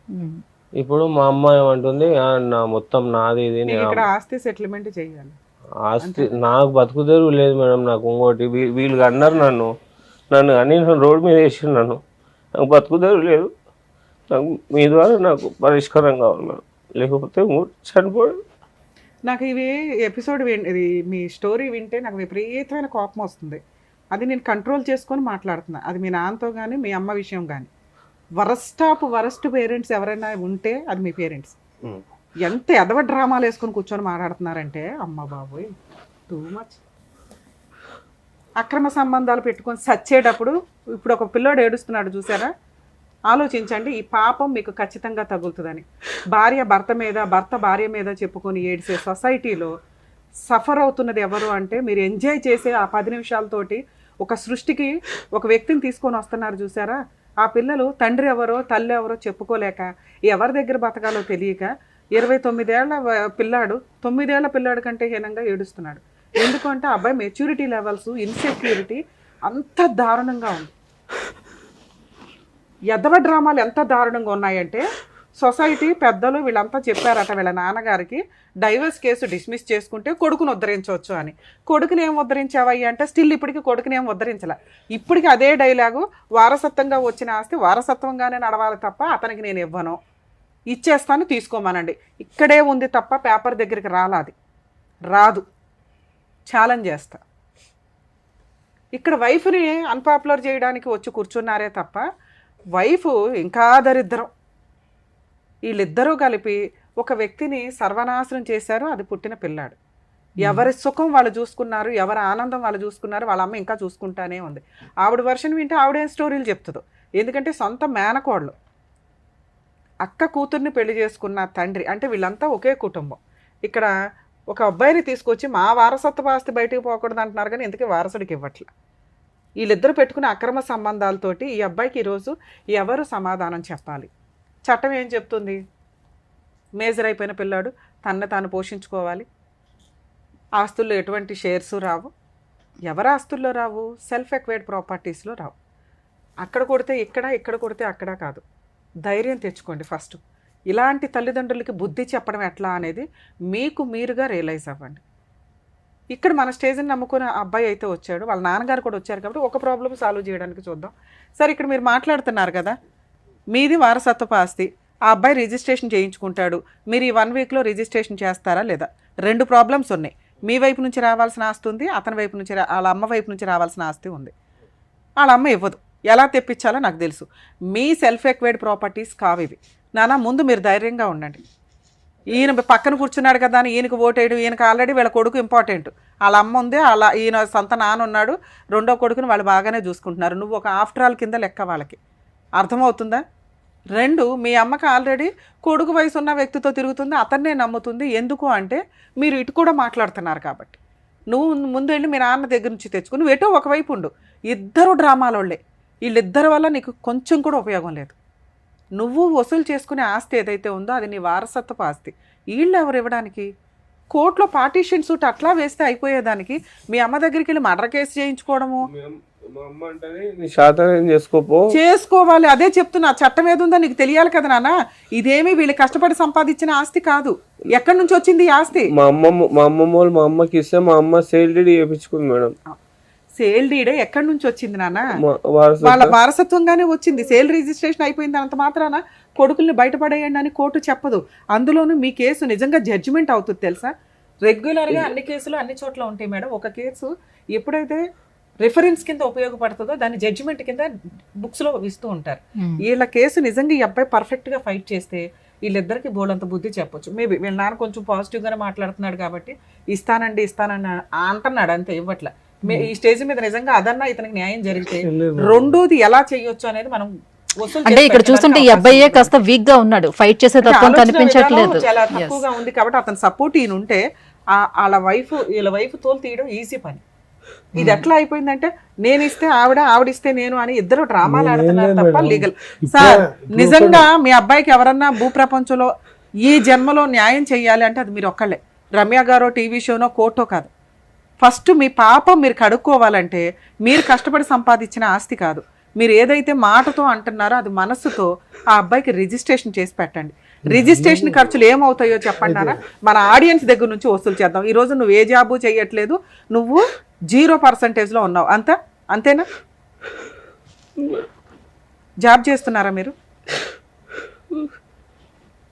ఉమ్. ఇప్పుడు మా అమ్మ ఏమంటుంది, నా మొత్తం నాది ఇది, ఇక్కడ ఆస్తి సెటిల్మెంట్ చేయాలి. ఆస్తి నాకు బతుకుదేరు లేదు మేడం. నాకు ఇంకోటి వీళ్ళు అన్నారు నన్ను అని రోడ్డు మీద వేసి నన్ను, నాకు బతుకుదేరు లేదు, నాకు మీ ద్వారా నాకు పరిష్కారం కావాలి మేడం, లేకపోతే చనిపోయాడు. నాకు ఇవి ఎపిసోడ్ ఇది మీ స్టోరీ వింటే నాకు విపరీతమైన కోపం వస్తుంది. అది నేను కంట్రోల్ చేసుకొని మాట్లాడుతున్నా. అది మీ నాన్నతో కానీ మీ అమ్మ విషయం కానీ. వరస్ట్ పేరెంట్స్ ఎవరైనా ఉంటే అది మీ పేరెంట్స్. ఎంత ఎదవ డ్రామాలు వేసుకొని కూర్చొని మాట్లాడుతున్నారంటే అమ్మ బాబోయ్, టూ మచ్. అక్రమ సంబంధాలు పెట్టుకొని సచ్చేటప్పుడు ఇప్పుడు ఒక పిల్లోడు ఏడుస్తున్నాడు చూసారా, ఆలోచించండి, ఈ పాపం మీకు ఖచ్చితంగా తగులుతుందని. భార్య భర్త మీద, భర్త భార్య మీద చెప్పుకొని ఏడ్చే సొసైటీలో సఫర్ అవుతున్నది ఎవరు అంటే, మీరు ఎంజాయ్ చేసే ఆ 10 నిమిషాలతోటి ఒక సృష్టికి ఒక వ్యక్తిని తీసుకొని వస్తున్నారు చూసారా, ఆ పిల్లలు తండ్రి ఎవరో తల్లి ఎవరో చెప్పుకోలేక, ఎవరి దగ్గర బతకాలో తెలియక 29 ఏళ్ల పిల్లాడు 9 ఏళ్ల పిల్లాడు కంటే హీనంగా ఏడుస్తున్నాడు. ఎందుకంటే అబ్బాయి మెచ్యూరిటీ లెవెల్స్, ఇన్సెక్యూరిటీ అంత దారుణంగా ఉంది. ఎదవ డ్రామాలు ఎంత దారుణంగా ఉన్నాయంటే, సొసైటీ పెద్దలు వీళ్ళంతా చెప్పారట వీళ్ళ నాన్నగారికి, డైవర్స్ కేసు డిస్మిస్ చేసుకుంటే కొడుకుని ఉద్ధరించవచ్చు అని. కొడుకుని ఏం ఉద్ధరించావయ్యా అంటే స్టిల్ ఇప్పటికీ కొడుకుని ఏం ఉద్ధరించలే. ఇప్పటికీ అదే డైలాగు, వారసత్వంగా వచ్చిన ఆస్తి వారసత్వంగానే నడవాలి తప్ప అతనికి నేను ఇవ్వను, ఇచ్చేస్తాను తీసుకోమానండి. ఇక్కడే ఉంది తప్ప పేపర్ దగ్గరికి రాదు. ఛాలెంజ్ చేస్తా. ఇక్కడ వైఫ్ని అన్పాపులర్ చేయడానికి వచ్చి కూర్చున్నారే తప్ప, వైఫ్ ఇంకా దరిద్రం. వీళ్ళిద్దరూ కలిపి ఒక వ్యక్తిని సర్వనాశనం చేశారు. అది పుట్టిన పిల్లాడు. ఎవరి సుఖం వాళ్ళు చూసుకున్నారు, ఎవరి ఆనందం వాళ్ళు చూసుకున్నారు, వాళ్ళ అమ్మ ఇంకా చూసుకుంటానే ఉంది. ఆవిడ వర్షన్ వింటే ఆవిడేం స్టోరీలు చెప్తుందో. ఎందుకంటే సొంత మేనకోళ్ళు, అక్క కూతుర్ని పెళ్లి చేసుకున్న తండ్రి, అంటే వీళ్ళంతా ఒకే కుటుంబం. ఇక్కడ ఒక అబ్బాయిని తీసుకొచ్చి మా వారసత్వ ఆస్తి బయటకు పోకూడదు అంటున్నారు, కానీ ఎందుకే వారసుడికి ఇవ్వట్లే. వీళ్ళిద్దరు పెట్టుకున్న అక్రమ సంబంధాలతోటి ఈ అబ్బాయికి ఈరోజు ఎవరు సమాధానం చెప్పాలి? చట్టం ఏం చెప్తుంది? మేజర్ అయిపోయిన పిల్లాడు తనను తాను పోషించుకోవాలి, ఆస్తుల్లో ఎటువంటి షేర్స్ రావు. ఎవరి ఆస్తుల్లో రావు? సెల్ఫ్ ఎక్వైర్డ్ ప్రాపర్టీస్లో రావు. అక్కడ కొడితే ఇక్కడ కొడితే అక్కడ కాదు. ధైర్యం తెచ్చుకోండి ఫస్ట్. ఇలాంటి తల్లిదండ్రులకి బుద్ధి చెప్పడం ఎట్లా అనేది మీకు మీరుగా రియలైజ్ అవ్వండి. ఇక్కడ మన స్టేజ్ని నమ్ముకున్న అబ్బాయి అయితే వచ్చాడు, వాళ్ళ నాన్నగారు కూడా వచ్చారు కాబట్టి ఒక ప్రాబ్లం సాల్వ్ చేయడానికి చూద్దాం. సరే, ఇక్కడ మీరు మాట్లాడుతున్నారు కదా, మీది వారసత్వపు ఆస్తి, ఆ అబ్బాయి రిజిస్ట్రేషన్ చేయించుకుంటాడు, మీరు ఈ 1 వీక్లో రిజిస్ట్రేషన్ చేస్తారా లేదా? 2 ప్రాబ్లమ్స్ ఉన్నాయి. మీ వైపు నుంచి రావాల్సిన ఆస్తి ఉంది, అతని వైపు నుంచి వాళ్ళ అమ్మ వైపు నుంచి రావాల్సిన ఆస్తి ఉంది. వాళ్ళ అమ్మ ఇవ్వదు. ఎలా తెప్పించాలో నాకు తెలుసు. మీ సెల్ఫ్ ఎక్వైర్డ్ ప్రాపర్టీస్ కావివి. నానా, ముందు మీరు ధైర్యంగా ఉండండి. ఈయన పక్కన కూర్చున్నాడు కదా అని ఈయనకు ఓటేయడం, ఈయనకు ఆల్రెడీ వీళ్ళ కొడుకు ఇంపార్టెంట్. వాళ్ళ అమ్మ ఉంది, ఈయన సొంత నాన్న ఉన్నాడు, రెండో కొడుకుని వాళ్ళు బాగానే చూసుకుంటున్నారు. నువ్వు ఒక ఆఫ్టర్ ఆల్ కింద లెక్క వాళ్ళకి. అర్థమవుతుందా? 2, మీ అమ్మకి ఆల్రెడీ కొడుకు వయసు ఉన్న వ్యక్తితో తిరుగుతుంది, అతన్నే నమ్ముతుంది. ఎందుకు అంటే మీరు ఇటు కూడా మాట్లాడుతున్నారు కాబట్టి. నువ్వు ముందు వెళ్ళి మీ నాన్న దగ్గర నుంచి తెచ్చుకుని నువ్వు ఎటో ఒకవైపు ఉండు. ఇద్దరు డ్రామాలోళ్ళే. వీళ్ళిద్దరి వల్ల నీకు కొంచెం కూడా ఉపయోగం లేదు. నువ్వు వసూలు చేసుకునే ఆస్తి ఏదైతే ఉందో అది నీ వారసత్వపు ఆస్తి. వీళ్ళు ఎవరు ఇవ్వడానికి? కోర్టులో పార్టీషన్ సూట్ అట్లా వేస్తే అయిపోయేదానికి మీ అమ్మ దగ్గరికి వెళ్ళి మర్డర్ కేసు చేయించుకోవడము. చేసుకోవాలి, అదే చెప్తున్నా. చట్టం ఏదుందో నీకు తెలియాలి కదా నాన్న. ఇదేమి వీళ్ళు కష్టపడి సంపాదించిన ఆస్తి కాదు. ఎక్కడి నుంచి వచ్చింది ఈ ఆస్తి? మా అమ్మమ్మ మా అమ్మకి ఇస్తే మా అమ్మ సేల్ డీడ్ చేయించుకుంది మేడం. సేల్ డీడే ఎక్కడి నుంచి వచ్చింది నాన్న? వారసత్వం. వాళ్ళ వారసత్వంగానే వచ్చింది. సేల్ రిజిస్ట్రేషన్ అయిపోయింది అంత మాత్రాన కొడుకుల్ని బయటపడేయండి అని కోర్టు చెప్పదు. అందులోనూ మీ కేసు నిజంగా జడ్జిమెంట్ అవుతుంది తెలుసా? రెగ్యులర్గా అన్ని కేసులు అన్ని చోట్ల ఉంటాయి మేడం. ఒక కేసు ఎప్పుడైతే రిఫరెన్స్ కింద ఉపయోగపడుతుందో దాన్ని జడ్జిమెంట్ కింద బుక్స్లో ఇస్తూ ఉంటారు. వీళ్ళ కేసు నిజంగా ఈ అబ్బాయి పర్ఫెక్ట్గా ఫైట్ చేస్తే వీళ్ళిద్దరికి బోలంత బుద్ధి చెప్పొచ్చు. మేబీ వీళ్ళ నాన్న కొంచెం పాజిటివ్గానే మాట్లాడుతున్నాడు కాబట్టి ఇస్తానండి అంటున్నాడు, అంతే, ఇవ్వట్ల. ఈ స్టేజ్ మీద నిజంగా అదన్నా ఇతనికి న్యాయం జరిగితే రెండోది ఎలా చేయొచ్చు అనేది మనం అంటే ఇక్కడ చూస్తుంటే ఈ అబ్బాయే కాస్త వీక్ గా ఉన్నాడు, ఫైట్ చేసే తత్వం కనిపించట్లేదు, చాలా తక్కువగా ఉంది. కాబట్టి అతని సపోర్ట్ ఈయన ఉంటే వీళ్ళ వైఫ్ తోలు తీయడం ఈజీ పని. ఇది ఎట్లా అయిపోయిందంటే నేను ఇస్తే ఆవిడిస్తే నేను అని ఇద్దరు డ్రామాలు ఆడుతున్నారు తప్ప లీగల్. సార్ నిజంగా మీ అబ్బాయికి ఎవరన్నా భూప్రపంచంలో ఈ జన్మలో న్యాయం చెయ్యాలి అంటే అది మీరు ఒక్కళ్ళే. రమ్య గారో టీవీ షోనో కోర్టో కాదు. ఫస్ట్ మీ పాపం మీరు కడుక్కోవాలంటే మీరు కష్టపడి సంపాదించిన ఆస్తి కాదు, మీరు ఏదైతే మాటతో అంటున్నారో అది మనస్సుతో ఆ అబ్బాయికి రిజిస్ట్రేషన్ చేసి పెట్టండి. రిజిస్ట్రేషన్ ఖర్చులు ఏమవుతాయో చెప్పండి అన్న, మన ఆడియన్స్ దగ్గర నుంచి వసూలు చేద్దాం. ఈరోజు నువ్వు ఏ జాబు చేయట్లేదు, నువ్వు 0% ఉన్నావు, అంతేనా? జాబ్ చేస్తున్నారా మీరు?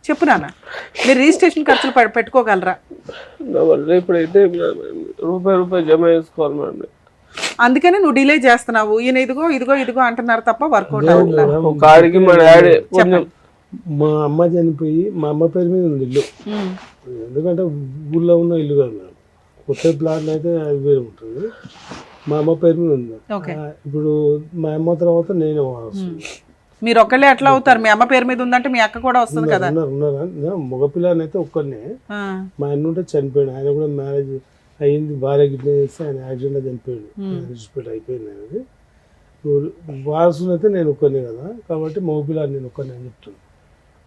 చెప్పు నాన్న, మీరు రిజిస్ట్రేషన్ ఖర్చులు పెట్టుకోగలరా? ఇప్పుడైతే రూపాయి జమ చేసుకోవాలి మేడం. అందుకనే నువ్వు డిలే చేస్తున్నావు. ఈయన ఇదిగో అంటున్నారు తప్ప వర్కౌట్ అవుతుంది. మా అమ్మ చనిపోయి మా అమ్మ పేరు మీద ఉంది ఇల్లు. ఎందుకంటే ఊళ్ళో ఉన్న ఇల్లు కాదు మేడం, కొత్త ప్లాట్ అయితే అది వేరే ఉంటుంది. మా అమ్మ పేరు మీద ఉంది. ఇప్పుడు మా అమ్మ తర్వాత నేను మీరు ఒక్కళ్ళే ఎట్లా అవుతారు? మీ అమ్మ పేరు మీద ఉందంటే మీ అక్క కూడా వస్తుంది కదా. మగపిల్లని అయితే ఒక్కరినే. మా అన్న ఉంటే చనిపోయాడు, ఆయన కూడా మ్యారేజ్ అయ్యింది, భార్య గిట్ల చేస్తే ఆయన యాక్సిడెంట్ చనిపోయాడు, హాస్పిటల్ అయిపోయింది అనేది. వారసులు అయితే నేను ఒక్కనే కదా, కాబట్టి మగపిల్లని నేను ఒక్కనే అని చెప్తున్నాను.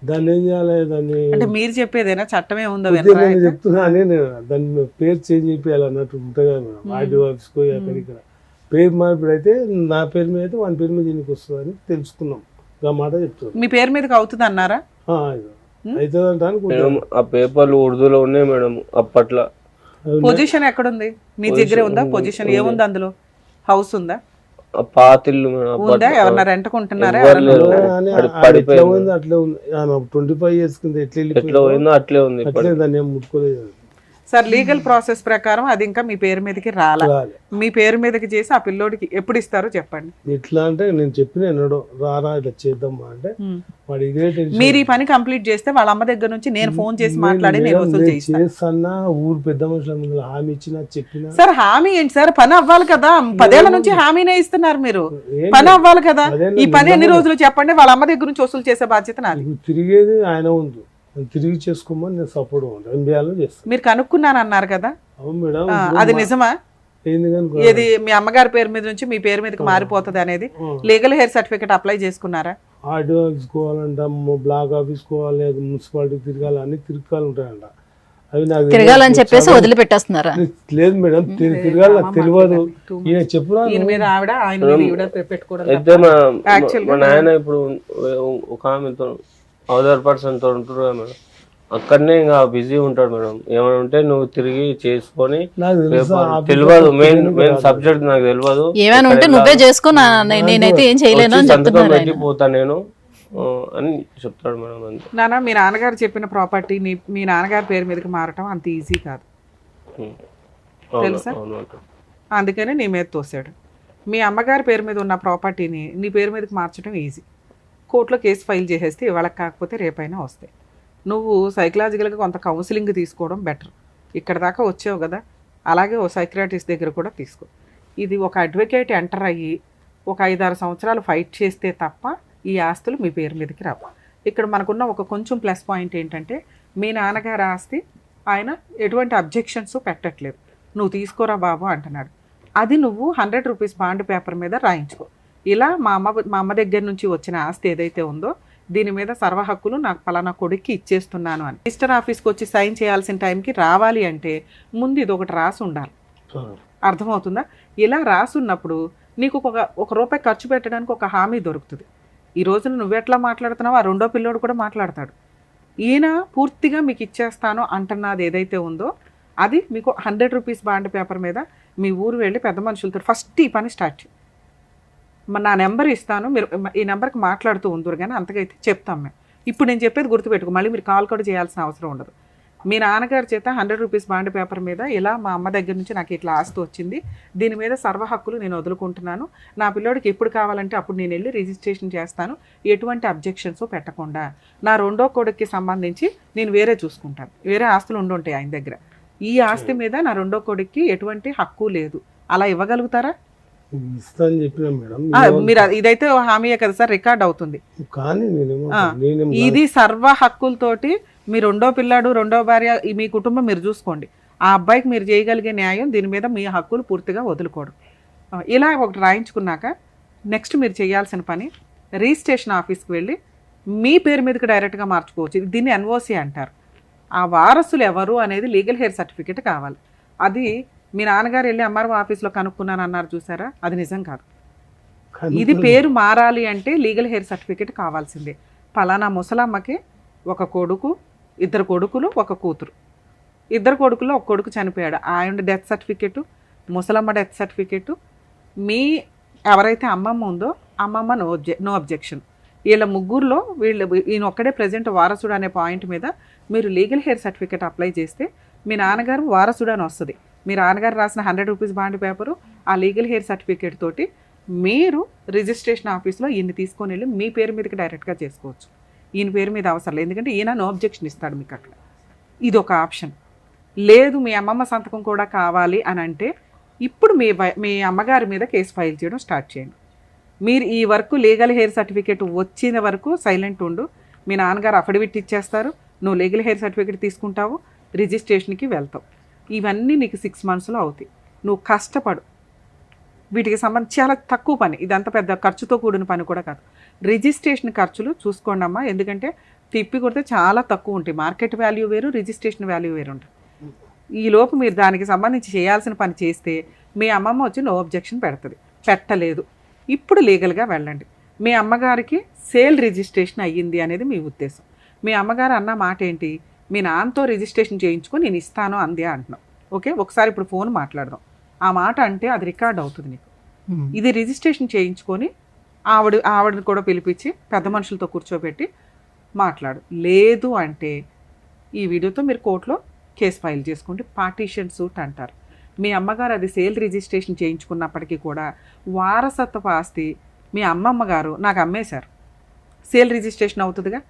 దాన్ని ఏం చేయాలి? దాన్ని అంటే మీరు చెప్పేదేనా చట్టమే ఉందో నేను చెప్తున్నా అని, నేను దాన్ని పేరు చేంజ్ చేయాలి అన్నట్టు ఉంటుంది కదా మేడం. ఆర్డీ ఆఫీస్కో అక్కడిక్కడ పేరు మార్పిడి అయితే నా పేరు మీద అయితే వాని పేరు మీద దీనికి వస్తుంది అని తెలుసుకున్నాం. ఆ మాట చెప్తున్నాను. మీ పేరు మీదకి అవుతుంది అన్నారా? అవుతుంది అంటాను. ఆ పేపర్లు ఉర్దూలో ఉన్నాయి మేడం అప్పట్లో. పొజిషన్ ఎక్కడుంది? మీ దగ్గరే ఉందా పొజిషన్? ఏముంది అందులో? హౌస్ ఉందా? పాతిల్లు ఉందా? ఎవరన్నా రెంట్కుంటున్నారా? అట్లే ఉంది. 25 years కింద ఎట్లా పోయిందో అట్లే ఉంది, దాన్ని ఏం ముట్టుకోలేదు. సార్ లీగల్ ప్రాసెస్ ప్రకారం అది ఇంకా మీ పేరు మీదకి రాలే. మీ పేరు మీదకి చేసి ఆ పిల్లోడికి ఎప్పుడు ఇస్తారో చెప్పండి. ఎట్లా అంటే నేను చెప్పిన ఎన్నడో రారా ఇట్లా చేద్దామా అంటే వాడు ఇదే టెన్షన్. మీరు ఈ పని కంప్లీట్ చేస్తే వాళ్ళ అమ్మ దగ్గర నుంచి నేను ఫోన్ చేసి మాట్లాడి నేను వసూలు చేస్తానా, ఊరు పెద్ద మనుషుల ముందు హామీ ఇచ్చినా చెప్పినా. సార్ హామీ ఏంటి సార్? పని అవ్వాలి కదా. 10 ఏళ్ల నుంచి హామీనే ఇస్తున్నారు మీరు. పని అవ్వాలి కదా. ఈ పని ఎన్ని రోజులు చెప్పండి, వాళ్ళ అమ్మ దగ్గర నుంచి వసూలు చేసే బాధ్యత నాది. తిరిగేది ఆయన ఉంది, తిరిగి చేసుకోమని నేను సపోర్ట్ చేస్తాను. మీరు కనుక్కున్నాను అన్నారు కదా. అవును మేడం. అది నిజమా? ఏది మీ అమ్మగారి పేరు మీద నుంచి మీ పేరు మీదకి మారిపోతుంది అనేది లీగల్ హెయిర్ సర్టిఫికేట్ అప్లై చేసుకున్నారా? ఆర్డీఓ ఆఫీస్ కోవాలంట, బ్లాక్ ఆఫీస్ కోవాలి, మున్సిపాలిటీ తిరగాలి, అన్ని తిరగాలి ఉంటాయంట. అవి నాకు తిరగాలని చెప్పేసి వదిలిపెట్టేస్తున్నారా? లేదు మేడం, తిరగాలి నాకు తెలియదు. ఈయన చెప్పురా అయితే మా నాయన ఇప్పుడు ఒక ఆమెతో అదర్ పర్సన్ తో ఉంటారు కదా మేడం, అక్కడనే ఇంకా బిజీ ఉంటాడు మేడం. ఏమైనా ఉంటే నువ్వు తిరిగి చేసుకొని తెలియదు, మెయిన్ సబ్జెక్ట్ నాకు తెలియదు. ఏమైనా ఉంటే నువ్వే చేసుకో, నేనైతే ఏం చేయలేను అని సంతకం పెట్టి పోతా నేను అని చెప్తాడు మేడం. అంతే. నాన్న, మీ నాన్నగారు చెప్పిన ప్రాపర్టీ మీ నాన్నగారి పేరు మీదకి మారటం అంత ఈజీ కాదు తెలుసా? అందుకని నీ మీద తోసాడు. మీ అమ్మగారి పేరు మీద ఉన్న ప్రాపర్టీని నీ పేరు మీదకి మార్చడం ఈజీ. కోర్టులో కేసు ఫైల్ చేసేస్తే ఇవాళకి కాకపోతే రేపైనా వస్తాయి. నువ్వు సైకలాజికల్గా కొంత కౌన్సిలింగ్ తీసుకోవడం బెటర్. ఇక్కడ దాకా వచ్చావు కదా, అలాగే ఓ సైక్రాటిస్ట్ దగ్గర కూడా తీసుకో. ఇది ఒక అడ్వకేట్ ఎంటర్ అయ్యి ఒక 5-6 సంవత్సరాలు ఫైట్ చేస్తే తప్ప ఈ ఆస్తులు మీ పేరు మీదకి రావు. ఇక్కడ మనకున్న ఒక కొంచెం ప్లస్ పాయింట్ ఏంటంటే మీ నాన్నగారి ఆస్తి ఆయన ఎటువంటి అబ్జెక్షన్స్ పెట్టట్లేదు. నువ్వు తీసుకోరా బాబు అంటున్నాడు. అది నువ్వు 100 రూపీస్ బాండ్ పేపర్ మీద రాయించుకో. ఇలా మా అమ్మ దగ్గర నుంచి వచ్చిన ఆస్తి ఏదైతే ఉందో దీని మీద సర్వ హక్కులు నాకు పలానా కొడుక్కి ఇచ్చేస్తున్నాను అని రిజిస్టర్ ఆఫీస్కి వచ్చి సైన్ చేయాల్సిన టైంకి రావాలి అంటే ముందు ఇది ఒకటి రాసి ఉండాలి. అర్థమవుతుందా? ఇలా రాసున్నప్పుడు నీకు ఒక రూపాయి ఖర్చు పెట్టడానికి ఒక హామీ దొరుకుతుంది. ఈ రోజున నువ్వెట్లా మాట్లాడుతున్నావో ఆ రెండో పిల్లోడు కూడా మాట్లాడతాడు. ఈయన పూర్తిగా మీకు ఇచ్చేస్తాను అంటున్నది ఏదైతే ఉందో అది మీకు 100 రూపీస్ బాండ్ పేపర్ మీద మీ ఊరు వెళ్ళి పెద్ద మనుషులతో ఫస్ట్ ఈ పని స్టార్ట్ చేయి. నా నెంబర్ ఇస్తాను, మీరు ఈ నెంబర్కి మాట్లాడుతూ ఉందరు కానీ అంతకైతే చెప్తాం మేము. ఇప్పుడు నేను చెప్పేది గుర్తుపెట్టుకో, మళ్ళీ మీరు కాల్ కూడా చేయాల్సిన అవసరం ఉండదు. మీ నాన్నగారి చేత 100 రూపీస్ బాండ్ పేపర్ మీద ఇలా మా అమ్మ దగ్గర నుంచి నాకు ఇట్లా ఆస్తి వచ్చింది, దీని మీద సర్వ హక్కులు నేను వదులుకుంటున్నాను, నా పిల్లోడికి ఎప్పుడు కావాలంటే అప్పుడు నేను వెళ్ళి రిజిస్ట్రేషన్ చేస్తాను, ఎటువంటి అబ్జెక్షన్స్ పెట్టకుండా, నా రెండో కొడుక్కి సంబంధించి నేను వేరే చూసుకుంటాను, వేరే ఆస్తులు ఉండుంటాయి ఆయన దగ్గర, ఈ ఆస్తి మీద నా రెండో కొడుక్కి ఎటువంటి హక్కు లేదు, అలా ఇవ్వగలుగుతారా? ఇస్తా అని చెప్పినా మేడం. మీరు ఇదైతే హామీయే కదా సార్, రికార్డ్ అవుతుంది. కానీ ఇది సర్వ హక్కులతోటి మీ రెండో పిల్లాడు, రెండో భార్య, మీ కుటుంబం మీరు చూసుకోండి. ఆ అబ్బాయికి మీరు చేయగలిగే న్యాయం, దీని మీద మీ హక్కులు పూర్తిగా వదులుకోవడం. ఇలా ఒకటి రాయించుకున్నాక నెక్స్ట్ మీరు చేయాల్సిన పని, రిజిస్ట్రేషన్ ఆఫీస్కి వెళ్ళి మీ పేరు మీదకి డైరెక్ట్గా మార్చుకోవచ్చు. దీన్ని ఎన్ఓసి అంటారు. ఆ వారసులు ఎవరు అనేది లీగల్ హెయిర్ సర్టిఫికేట్ కావాలి. అది మీ నాన్నగారు వెళ్ళి ఎంఆర్ఓ ఆఫీస్లో కనుక్కున్నాను అన్నారు చూసారా, అది నిజం కాదు. ఇది పేరు మారాలి అంటే లీగల్ హెయిర్ సర్టిఫికేట్ కావాల్సిందే. పలానా ముసలమ్మకి ఒక కొడుకు, 2 కొడుకులు, 1 కూతురు. 2 కొడుకుల్లో 1 కొడుకు చనిపోయాడు, ఆయన డెత్ సర్టిఫికేటు, ముసలమ్మ డెత్ సర్టిఫికేటు, మీ ఎవరైతే అమ్మమ్మ ఉందో అమ్మమ్మ నో అబ్జెక్షన్. వీళ్ళ ముగ్గురులో ఈయన ఒక్కడే ప్రజెంట్ వారసుడు అనే పాయింట్ మీద మీరు లీగల్ హెయిర్ సర్టిఫికేట్ అప్లై చేస్తే మీ నాన్నగారు వారసుడు అని వస్తుంది. మీ నాన్నగారు రాసిన 100 రూపీస్ బాండ్ పేపరు, ఆ లీగల్ హెయిర్ సర్టిఫికేట్ తోటి మీరు రిజిస్ట్రేషన్ ఆఫీస్లో ఈయన్ని తీసుకొని వెళ్ళి మీ పేరు మీదకి డైరెక్ట్గా చేసుకోవచ్చు. ఈయన పేరు మీద అవసరం లేదు, ఎందుకంటే ఈయన నో అబ్జెక్షన్ ఇస్తాడు మీకు అక్కడ. ఇది ఒక ఆప్షన్. లేదు మీ అమ్మమ్మ సంతకం కూడా కావాలి అని అంటే ఇప్పుడు మీ అమ్మగారి మీద కేసు ఫైల్ చేయడం స్టార్ట్ చేయండి. మీరు ఈ వరకు లీగల్ హెయిర్ సర్టిఫికేట్ వచ్చిన వరకు సైలెంట్ ఉండు. మీ నాన్నగారు అఫిడవిట్ ఇచ్చేస్తారు, నువ్వు లీగల్ హెయిర్ సర్టిఫికేట్ తీసుకుంటావు, రిజిస్ట్రేషన్కి వెళ్తావు. ఇవన్నీ నీకు 6 మంత్స్లో అవుతాయి. నువ్వు కష్టపడు. వీటికి సంబంధించి చాలా తక్కువ పని, ఇదంతా పెద్ద ఖర్చుతో కూడిన పని కూడా కాదు. రిజిస్ట్రేషన్ ఖర్చులు చూసుకోండి అమ్మా, ఎందుకంటే తిప్పి కొడితే చాలా తక్కువ ఉంటాయి. మార్కెట్ వాల్యూ వేరు, రిజిస్ట్రేషన్ వాల్యూ వేరు ఉంటుంది. ఈలోపు మీరు దానికి సంబంధించి చేయాల్సిన పని చేస్తే మీ అమ్మమ్మ వచ్చి నో అబ్జెక్షన్ పెడుతుంది. పెట్టలేదు, ఇప్పుడు లీగల్గా వెళ్ళండి. మీ అమ్మగారికి సేల్ రిజిస్ట్రేషన్ అయ్యింది అనేది మీ ఉద్దేశం. మీ అమ్మగారు అన్న మాట ఏంటి, మీ నాన్నతో రిజిస్ట్రేషన్ చేయించుకొని నేను ఇస్తాను అంది అంటున్నాం. ఓకే, ఒకసారి ఇప్పుడు ఫోన్ మాట్లాడదాం. ఆ మాట అంటే అది రికార్డ్ అవుతుంది నీకు. ఇది రిజిస్ట్రేషన్ చేయించుకొని ఆవిడని కూడా పిలిపించి పెద్ద మనుషులతో కూర్చోబెట్టి మాట్లాడు. లేదు అంటే ఈ వీడియోతో మీరు కోర్టులో కేసు ఫైల్ చేసుకోండి. పార్టీషన్ సూట్ అంటారు. మీ అమ్మగారు అది సేల్ రిజిస్ట్రేషన్ చేయించుకున్నప్పటికీ కూడా వారసత్వపు ఆస్తి మీ అమ్మమ్మ గారు నాకు అమ్మేశారు, సేల్ రిజిస్ట్రేషన్ అవుతుందిగా.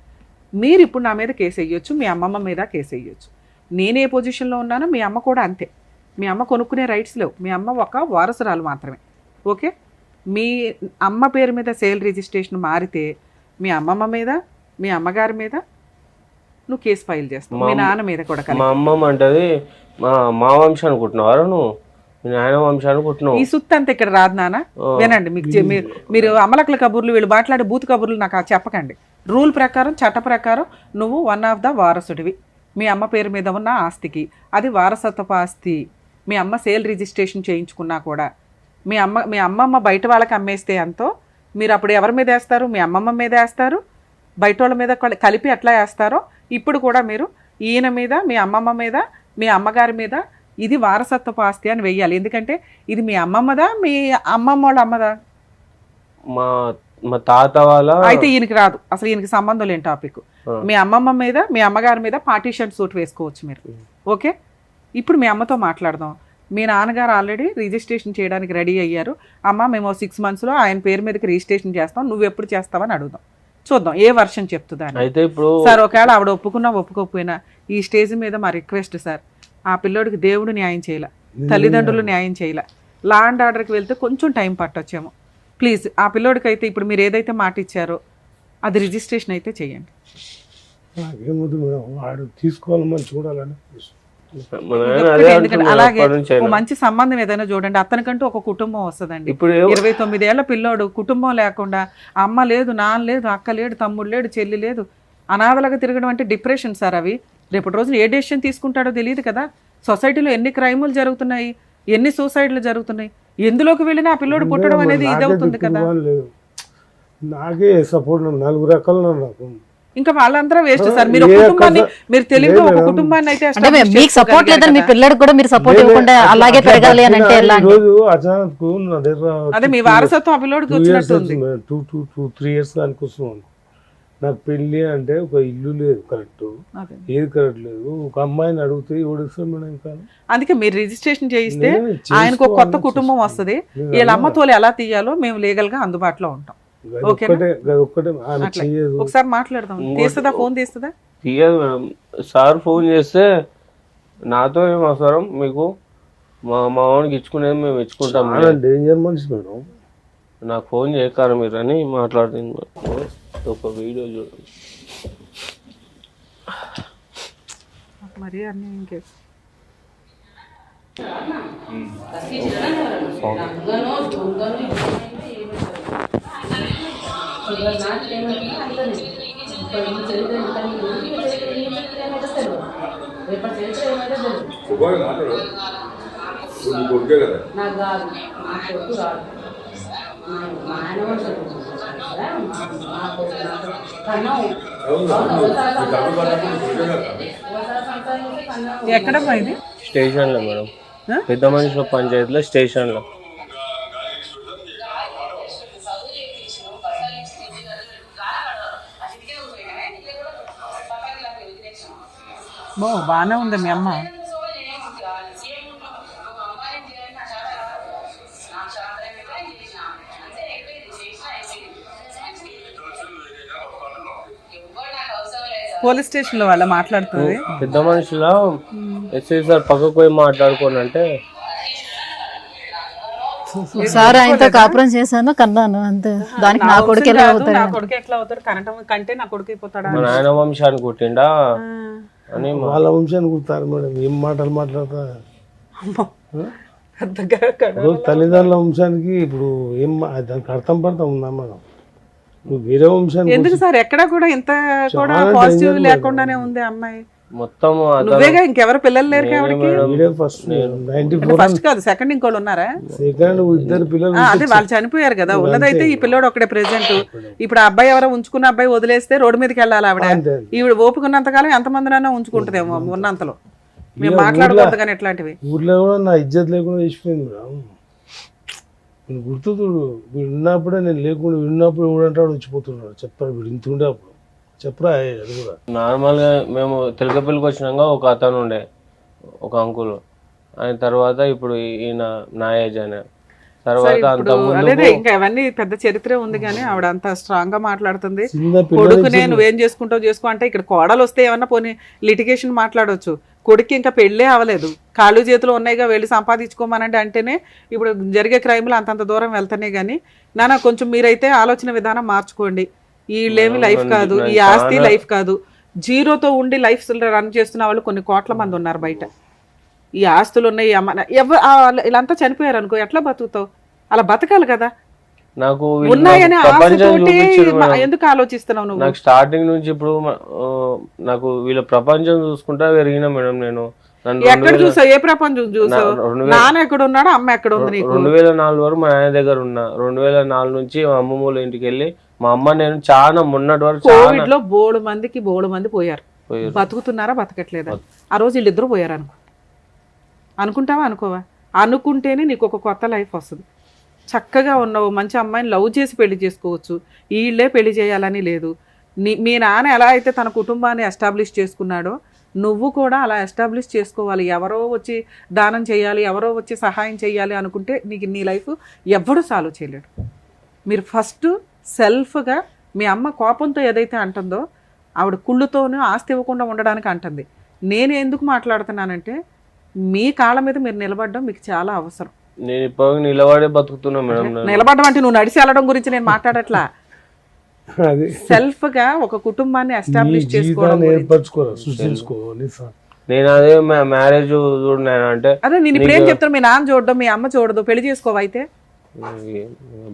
మీరు ఇప్పుడు నా మీద కేసు వేయొచ్చు, మీ అమ్మమ్మ మీద కేసు వేయొచ్చు. నేనే పొజిషన్లో ఉన్నానో మీ అమ్మ కూడా అంతే. మీ అమ్మ కొనుక్కునే రైట్స్ లేవు, మీ అమ్మ ఒక వారసురాలు మాత్రమే. ఓకే, మీ అమ్మ పేరు మీద సేల్ రిజిస్ట్రేషన్ మారితే మీ అమ్మమ్మ మీద, మీ అమ్మగారి మీద నువ్వు కేసు ఫైల్ చేస్తావు, మీ నాన్న మీద కూడా. మా అమ్మమ్మ అంటది మా వంశం అనుకుంటున్నావు, నువ్వు మీ నాయన వంశం అనుకుంటున్నావు. ఈ సుత్తి అంతా ఇక్కడ రాదు నాన్న. వినండి, మీరు అమలకల కబుర్లు, వీళ్ళు మాట్లాడే బూత్ కబుర్లు నాకు చెప్పకండి. రూల్ ప్రకారం, చట్ట ప్రకారం నువ్వు 1 ఆఫ్ ద వారసుడివి. మీ అమ్మ పేరు మీద ఉన్న ఆస్తికి అది వారసత్వపు ఆస్తి. మీ అమ్మ సేల్ రిజిస్ట్రేషన్ చేయించుకున్నా కూడా మీ అమ్మమ్మ బయట వాళ్ళకి అమ్మేస్తే ఎంతో మీరు అప్పుడు ఎవరి మీద వేస్తారు, మీ అమ్మమ్మ మీద వేస్తారు, బయట వాళ్ళ మీద కలిపి ఎట్లా వేస్తారో ఇప్పుడు కూడా మీరు ఈయన మీద, మీ అమ్మమ్మ మీద, మీ అమ్మగారి మీద ఇది వారసత్వపు ఆస్తి అని వెయ్యాలి. ఎందుకంటే ఇది మీ అమ్మమ్మదా, మీ అమ్మమ్మ వాళ్ళ అమ్మదా? మా తాత వాళ్ళ. అయితే ఈయనకి రాదు, అసలు ఈయనకి సంబంధం లేని టాపిక్. మీ అమ్మమ్మ మీద, మీ అమ్మగారి మీద పార్టీషన్ సూట్ వేసుకోవచ్చు మీరు. ఓకే, ఇప్పుడు మీ అమ్మతో మాట్లాడదాం. మీ నాన్నగారు ఆల్రెడీ రిజిస్ట్రేషన్ చేయడానికి రెడీ అయ్యారు. అమ్మ మేము 6 మంత్స్లో ఆయన పేరు మీదకి రిజిస్ట్రేషన్ చేస్తాం, నువ్వు ఎప్పుడు చేస్తావని అడుగుదాం. చూద్దాం ఏ వర్షన్ చెప్తుందా. అయితే ఇప్పుడు సార్ ఒకవేళ ఆవిడ ఒప్పుకున్నా ఒప్పుకోకపోయినా ఈ స్టేజ్ మీద మా రిక్వెస్ట్ సార్, ఆ పిల్లోడికి దేవుడు న్యాయం చేయాల, తల్లిదండ్రులు న్యాయం చేయాల, లా అండ్ ఆర్డర్కి వెళ్తే కొంచెం టైం పట్టొచ్చేమో. ప్లీజ్ ఆ పిల్లోడికి అయితే ఇప్పుడు మీరు ఏదైతే మాట ఇచ్చారో అది రిజిస్ట్రేషన్ అయితే చేయండి. నాకేమొద్దు మేడం, వాడు తీసుకోవాలని చూడాలని. ఎందుకంటే అలాగే మంచి సంబంధం ఏదైనా చూడండి, అతనికంటూ ఒక కుటుంబం వస్తుందండి. ఇప్పుడు 29 ఏళ్ల పిల్లోడు కుటుంబం లేకుండా, అమ్మ లేదు, నాన్న లేదు, అక్క లేడు, తమ్ముడు లేడు, చెల్లి లేదు, అనాథలుగా తిరగడం అంటే డిప్రెషన్ సార్. అవి రేపటి రోజున ఏ డెసిషన్ తీసుకుంటాడో తెలియదు కదా. సొసైటీలో ఎన్ని క్రైములు జరుగుతున్నాయి, ఎన్ని సూసైడ్లు జరుగుతున్నాయి, ఎందులోకి వెళ్ళినా ఆ పిల్లోడు పుట్టడం అనేది ఇదవుతుంది కదా. నాకే సపోర్ట్ 4 రకాలు నాకు ఇంకా వాళ్ళందరూ వేస్ట్ సార్. మీరు ఒక కుటుంబాన్ని, మీరు తెలివిగా ఒక కుటుంబాన్ని అయితే అంటే మీకు సపోర్ట్ లేదని మీ పిల్లడికి కూడా మీరు సపోర్ట్ ఇవ్వకుండా అలాగే పెరగాలి అని అంటే ఎలా? ఈ రోజు అచానక్ నా దగ్గర అదే మీ వారసత్వం ఆ పిల్లోడికి వచ్చినట్టుంది. 2-3 years దానికి వస్తున్నాను. నాకు పెళ్లి అంటే ఒక ఇల్లు లేదు కరెక్ట్, అదే. ఏది కరెక్ట్ లేదు. ఒక అమ్మాయిని అడిగితే ఎవడిస్తాం మేడం ఇంకా. అందుకే మీరు రిజిస్ట్రేషన్ చేయిస్తే నేనే ఆయనకు ఒక కొత్త చేసుకోవాలని కుటుంబం వస్తది. వీళ్ళ అమ్మతోలు ఎలా తీయాలో మేము లీగల్ గా అందుబాటులో ఉంటాం. ఒక్కటే ఆమె అట్లా. చేయదు. ఒకసారి మాట్లాడదాం. తీస్తుందా? ఫోన్ తీస్తుందా? తీయదు మేడం. సార్ ఫోన్ చేస్తే నాతో ఏం అవసరం మీకు, మా వానికి ఇచ్చుకునేది మేము ఇచ్చుకుంటాం, చాలా డేంజర్ మనిషి మేడం. నాకు ఫోన్ చేయకారు మీరు అని మాట్లాడుతుంది మేడం. ఒక వీడియో చూడండి. మరి అన్ని ఇంకే ఎక్కడమ్మా ఇది? స్టేషన్లో మేడం, ఆ? పెద్ద మనుషుల పంచాయతీలో స్టేషన్లో. బాగానే ఉంది మీ అమ్మ. పోలీస్ స్టేషన్ లో వాళ్ళ మాట్లాడుతుంది. పెద్ద మనుషుల ఎస్ఐ సార్ పక్కకు పోయి మాట్లాడుకోని అంటే ఒకసారి ఆయనతో కాపురం చేశాను కన్నాను అంతే. దానికి నా కొడుకు ఎలా అవుతాడు? నా కొడుకు ఎట్లా అవుతాడు? కరెంట్ కంటే నా కొడుకు అయిపోతాడా? మా నాయన వంశాన్ని కొట్టిండా అని వాళ్ళ వంశాన్ని కుడతారు మేడం. ఏం మాటలు మాట్లాడతా. పెద్దగా తల్లిదండ్రుల వంశానికి ఇప్పుడు ఏం దానికి అర్థం పడతా ఉందా మేడం? నువ్వు వేరే వంశానికి ఎందుకు సార్? ఎక్కడ కూడా ఇంత కూడా పాజిటివ్ లేకుండానే ఉంది అమ్మాయి. మొత్తం నువ్వేగా, ఇంకెవరు పిల్లలు లేరు కాబట్టి. వీడియో ఫస్ట్ 94 ఫస్ట్ కాదు, సెకండ్ ఇంకోళ్ళు ఉన్నారా? సెకండ్ ఇద్దరు పిల్లలు అదే వాళ్ళు చనిపోయారు కదా. ఉన్నదైతే ఈ పిల్లోడు ఒకటే ప్రెసెంట్. ఇప్పుడు ఆ అబ్బాయి ఎవరో ఉంచుకున్న అబ్బాయి వదిలేస్తే రోడ్డు మీదకి వెళ్ళాలి ఆవిడ. అంతే. ఈవిడ ఓపుకున్నంత కాలం ఎంతమందినైనా ఉంచుకుంటదేమో ఉన్నంతలో. మేము మాట్లాడకూడదు కానీ ఇట్లాంటివి. ఊర్లో కూడా నా ఇజ్జత్ లేకుండా చేసిపోయింది మేడం. నేను గుర్తు చూడు, వీడు ఉన్నప్పుడే నేను లేకుండా ఉన్నప్పుడు ఊడంటాడు వచ్చిపోతున్నాడు. చెప్పరా వీడు ఇంత ఉండే అప్పుడు చెప్పరా అది కూడా. నార్మల్ గా మేము తెలకపల్లికి వచ్చినాక ఒక అతను ఉండే, ఒక అంకుల్. ఆయన తర్వాత ఇప్పుడు ఈయన నా ఏజ్ ఆయన తర్వాత అంత అదే ఇంకా అవన్నీ పెద్ద చరిత్ర ఉంది కానీ ఆవిడ అంత స్ట్రాంగ్ గా మాట్లాడుతుంది. చిన్న కొడుకునే నువ్వేం చేసుకుంటావు చేసుకో అంటే, ఇక్కడ కోడలు వస్తే ఏమన్నా పోనీ లిటిగేషన్ మాట్లాడవచ్చు. కొడుకు ఇంకా పెళ్ళే అవ్వలేదు, కాళ్ళు చేతులు ఉన్నాయిగా, వెళ్ళి సంపాదించుకోమనండి అంటేనే ఇప్పుడు జరిగే క్రైమ్లు అంతంత దూరం వెళ్తానే. కానీ నాన్న కొంచెం మీరైతే ఆలోచన విధానం మార్చుకోండి. వీళ్ళేమి లైఫ్ కాదు, ఈ ఆస్తి లైఫ్ కాదు. జీరోతో ఉండి లైఫ్ రన్ చేస్తున్న వాళ్ళు కొన్ని కోట్ల మంది ఉన్నారు బయట. ఈ ఆస్తులు ఉన్నాయి, వీళ్ళంతా చనిపోయారు అనుకో, ఎట్లా బతుకుతావు? అలా బతకాలి కదా. నాకు ఉన్నాయని ప్రపంచం ఆశతోటి చూపించారు మేడం. ఎందుకు ఆలోచిస్తున్నావు నువ్వు? నాకు స్టార్టింగ్ నుంచి ఇప్పుడు నాకు వీళ్ళ ప్రపంచం చూసుకుంటా పెరిగినా మేడం. నేను ఎక్కడ చూసావు? ఏ ప్రపంచం చూసావు? నాన్న ఎక్కడ ఉన్నాడు, అమ్మ ఎక్కడ ఉంది నీకు? 2004 వరకు మా నాన్న దగ్గర ఉన్నా. 2004 నుంచి మా అమ్మమ్మూల ఇంటికి వెళ్ళి మా అమ్మ నేను చాలా మొన్నటి వరకు కోవిడ్ లో బోడు మంది పోయారు. బతుకుతున్నారా బతకట్లేదా? ఆ రోజు వీళ్ళిద్దరు పోయారు అనుకో. అనుకుంటావా అనుకోవా? అనుకుంటేనే నీకు ఒక కొత్త లైఫ్ వస్తుంది. చక్కగా ఉన్నావు, మంచి అమ్మాయిని లవ్ చేసి పెళ్లి చేసుకోవచ్చు. వీళ్ళే పెళ్లి చేయాలని లేదు. మీ నాన్న ఎలా అయితే తన కుటుంబాన్ని ఎస్టాబ్లిష్ చేసుకున్నాడో నువ్వు కూడా అలా ఎస్టాబ్లిష్ చేసుకోవాలి. ఎవరో వచ్చి దానం చేయాలి, ఎవరో వచ్చి సహాయం చేయాలి అనుకుంటే నీకు నీ లైఫ్ ఎవ్వడూ సాల్వ్ చేయలేడు. మీరు ఫస్ట్ సెల్ఫ్గా, మీ అమ్మ కోపంతో ఏదైతే అంటుందో ఆవిడ కుళ్ళుతోనూ ఆస్తి ఇవ్వకుండా ఉండడానికి అంటుంది. నేను ఎందుకు మాట్లాడుతున్నానంటే మీ కాళ్ళ మీద మీరు నిలబడడం మీకు చాలా అవసరం. నేను ఇప్పుడు నిలబడే బతుకుతున్నా మేడం. నిలబడడం అంటే నువ్వు నడిచి వెళ్ళడం గురించి నేను మాట్లాడట్లా. సెల్ఫ్ గా ఒక కుటుంబాన్ని ఎస్టాబ్లిష్ చేసుకోవడం, నేను అదే మ్యారేజ్ చూడను అంటే అదే నేను ఇప్పుడు ఏం చెప్తాను, మీ నాన్న చూడడం, మీ అమ్మ చూడదు, పెళ్లి చేసుకోవు. అయితే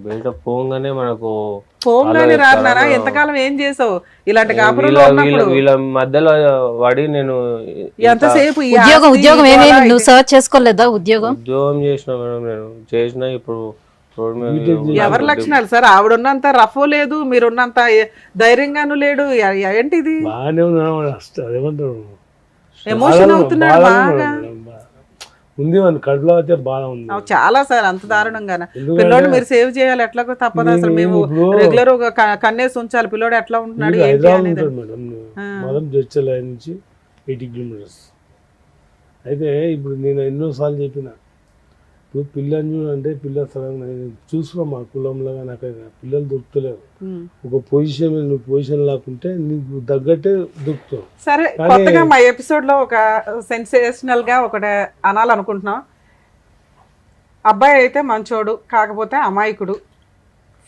బయట పోగానే మనకు పోగానే రాన్నారా? ఎంతకాలం ఏం చేసావు ఇలాంటి కాపురంలో ఉన్నప్పుడు? వీళ్ళ మధ్యలో పడి నేను ఎంతసేపు ఉద్యోగం ఏమేమి నువ్వు సర్చ్ చేసుకోలేదా? ఉద్యోగం చేసిన మేడం, నేను చేసిన. ఇప్పుడు రోడ్ మీద బీటెక్ ఎవరి లక్షణాలు సార్? ఆవిడున్నంత రఫ్ లేదు, మీరున్నంత ధైర్యంగాను లేడు. ఏంటిది? బాగానే ఉన్నాడు, అదేమంటారు ఎమోషన్ అవుతున్నాడు బాగా. ఉంది మన కడుపులో అయితే బాగా ఉంది. చాలా సార్, అంత దారుణంగానే. పిల్లోడు మీరు సేవ్ చేయాలి, ఎట్లాగో తప్పదు. అసలు మేము రెగ్యులర్ ఒక కన్నేసి ఉంచాలి. పిల్లోడు ఎట్లా ఉంటున్నాడు, హైదరాబాద్ ఉంటాడు మేడం, మొదటి జడ్చల నుంచి 80 కిలోమీటర్స్. అయితే ఇప్పుడు నేను ఎన్నోసార్లు చెప్పిన, ఇప్పుడు పిల్లని అంటే పిల్ల సడన్గా చూసుకున్నా మా కులంలో నాకు పిల్లలు దొరుకుతలేవు. ఒక పొజిషన్ నువ్వు పొజిషన్ లేకుంటే నీకు తగ్గట్టే దొరుకుతావు. సరే, కొత్తగా మా ఎపిసోడ్ లో ఒక సెన్సేషనల్ గా ఒకటి అనాలనుకుంటున్నాం. అబ్బాయి అయితే మంచోడు, కాకపోతే అమాయకుడు,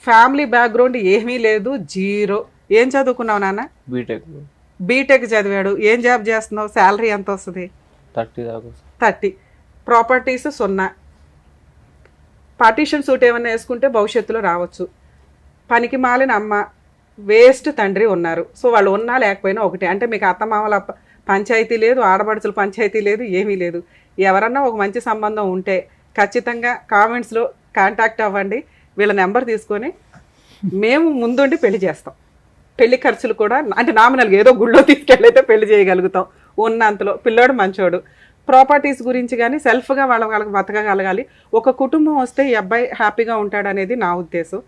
ఫ్యామిలీ బ్యాక్గ్రౌండ్ ఏమీ లేదు, జీరో. ఏం చదువుకున్నావు నాన్న? బీటెక్ చదివాడు. ఏం జాబ్ చేస్తున్నావు? శాలరీ ఎంత వస్తుంది? 30. ప్రాపర్టీస్ 0. పార్టీషన్ సూట్ ఏమైనా వేసుకుంటే భవిష్యత్తులో రావచ్చు. పనికి మాలిన అమ్మ, వేస్ట్ తండ్రి ఉన్నారు. సో వాళ్ళు ఉన్నా లేకపోయినా ఒకటే. అంటే మీకు అత్తమామల పంచాయతీ లేదు, ఆడబడుచుల పంచాయతీ లేదు, ఏమీ లేదు. ఎవరన్నా ఒక మంచి సంబంధం ఉంటే ఖచ్చితంగా కామెంట్స్లో కాంటాక్ట్ అవ్వండి. వీళ్ళ నెంబర్ తీసుకొని మేము ముందుండి పెళ్లి చేస్తాం. పెళ్లి ఖర్చులు కూడా అంటే నామినల్గా ఏదో గుళ్ళో తీసుకెళ్ళైతే పెళ్లి చేయగలుగుతాం ఉన్నంతలో. పిల్లోడు మంచోడు. ప్రాపర్టీస్ గురించి కానీ సెల్ఫ్గా వాళ్ళకి బతకగలగాలి. ఒక కుటుంబం వస్తే ఈ అబ్బాయి హ్యాపీగా ఉంటాడు అనేది నా ఉద్దేశం.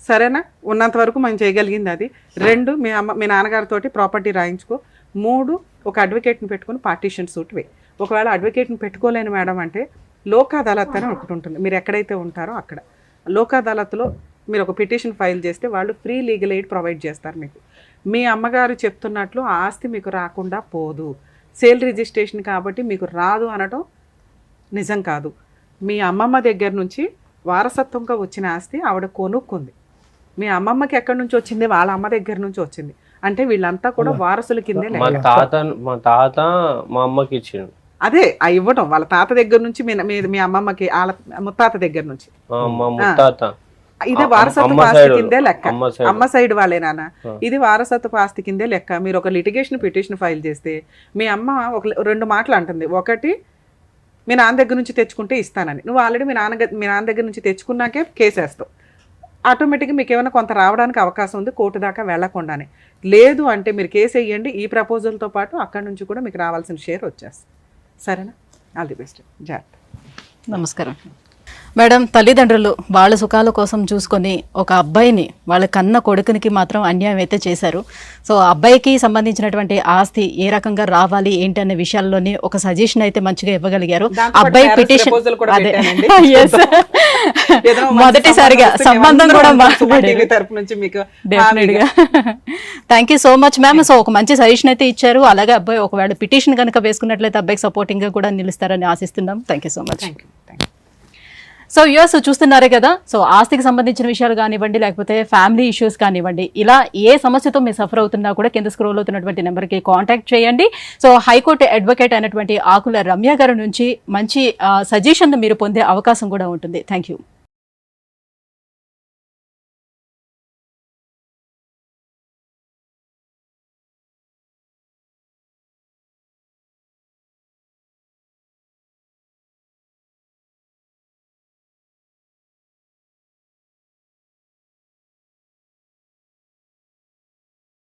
సరేనా? ఉన్నంత వరకు మనం చేయగలిగింది అది. 2, మీ నాన్నగారితోటి ప్రాపర్టీ రాయించుకో. 3, ఒక అడ్వకేట్ని పెట్టుకుని పార్టీషన్ సూట్ వేయి. ఒకవేళ అడ్వకేట్ని పెట్టుకోలేని మేడం అంటే లోక్ అదాలత్ అని ఒకటి ఉంటుంది. మీరు ఎక్కడైతే ఉంటారో అక్కడ లోక్ అదాలత్లో మీరు ఒక పిటిషన్ ఫైల్ చేస్తే వాళ్ళు ఫ్రీ లీగల్ ఎయిడ్ ప్రొవైడ్ చేస్తారు మీకు. మీ అమ్మగారు చెప్తున్నట్లు ఆ ఆస్తి మీకు రాకుండా పోదు. సేల్ రిజిస్ట్రేషన్ కాబట్టి మీకు రాదు అనడం నిజం కాదు. మీ అమ్మమ్మ దగ్గర నుంచి వారసత్వంగా వచ్చిన ఆస్తి ఆవిడ కొనుక్కుంది. మీ అమ్మమ్మకి ఎక్కడి నుంచి వచ్చింది? వాళ్ళ అమ్మ దగ్గర నుంచి వచ్చింది. అంటే వీళ్ళంతా కూడా వారసుల కిందే మా తాత మా అమ్మకి ఇచ్చిండు. అదే ఇవ్వడం వాళ్ళ తాత దగ్గర నుంచి మీ అమ్మమ్మకి వాళ్ళ ముత్తాత దగ్గర నుంచి. ఇదే వారసత్వ ఆస్తి కిందే లెక్క. అమ్మ సైడ్ వాళ్ళే నాన్న. ఇది వారసత్వ ఆస్తి కిందే లెక్క. మీరు ఒక లిటిగేషన్ పిటిషన్ ఫైల్ చేస్తే మీ అమ్మ 2 మాటలు అంటుంది. ఒకటి, మీ నాన్న దగ్గర నుంచి తెచ్చుకుంటే ఇస్తానని. నువ్వు ఆల్రెడీ మీ నాన్న దగ్గర నుంచి తెచ్చుకున్నాకే కేసు వేస్తావు. ఆటోమేటిక్గా మీకు ఏమైనా కొంత రావడానికి అవకాశం ఉంది, కోర్టు దాకా వెళ్లకుండానే. లేదు అంటే మీరు కేసు వేయండి. ఈ ప్రపోజల్తో పాటు అక్కడి నుంచి కూడా మీకు రావాల్సిన షేర్ వచ్చేస్తుంది. సరేనా? All the best. జాగ్రత్త. నమస్కారం మేడం. తల్లిదండ్రులు వాళ్ళ సుఖాల కోసం చూసుకొని ఒక అబ్బాయిని, వాళ్ళ కన్న కొడుకునికి మాత్రం అన్యాయం అయితే చేశారు. సో అబ్బాయికి సంబంధించినటువంటి ఆస్తి ఏ రకంగా రావాలి ఏంటి అనే విషయాల్లోనే ఒక సజెషన్ అయితే మంచిగా ఇవ్వగలిగారు. అబ్బాయి పిటిషన్ మొదటిసారిగా సంబంధం కూడా డెఫినెట్ గా. Thank you so much ma'am. So ఒక మంచి సజెషన్ అయితే ఇచ్చారు. అలాగే అబ్బాయి ఒకవేళ పిటిషన్ కనుక వేసుకున్నట్లయితే అబ్బాయికి సపోర్టింగ్ గా కూడా నిలుస్తారని ఆశిస్తున్నాం. Thank you so much. So US చూస్తున్నారే కదా. సో ఆస్తికి సంబంధించిన విషయాలు కానివ్వండి, లేకపోతే ఫ్యామిలీ ఇష్యూస్ కానివ్వండి, ఇలా ఏ సమస్యతో మీరు సఫర్ అవుతున్నా కూడా కింద స్క్రోల్ అవుతున్నటువంటి నెంబర్కి కాంటాక్ట్ చేయండి. సో హైకోర్టు అడ్వకేట్ అయినటువంటి ఆకుల రమ్య గారి నుంచి మంచి సజెషన్ మీరు పొందే అవకాశం కూడా ఉంటుంది. Thank you.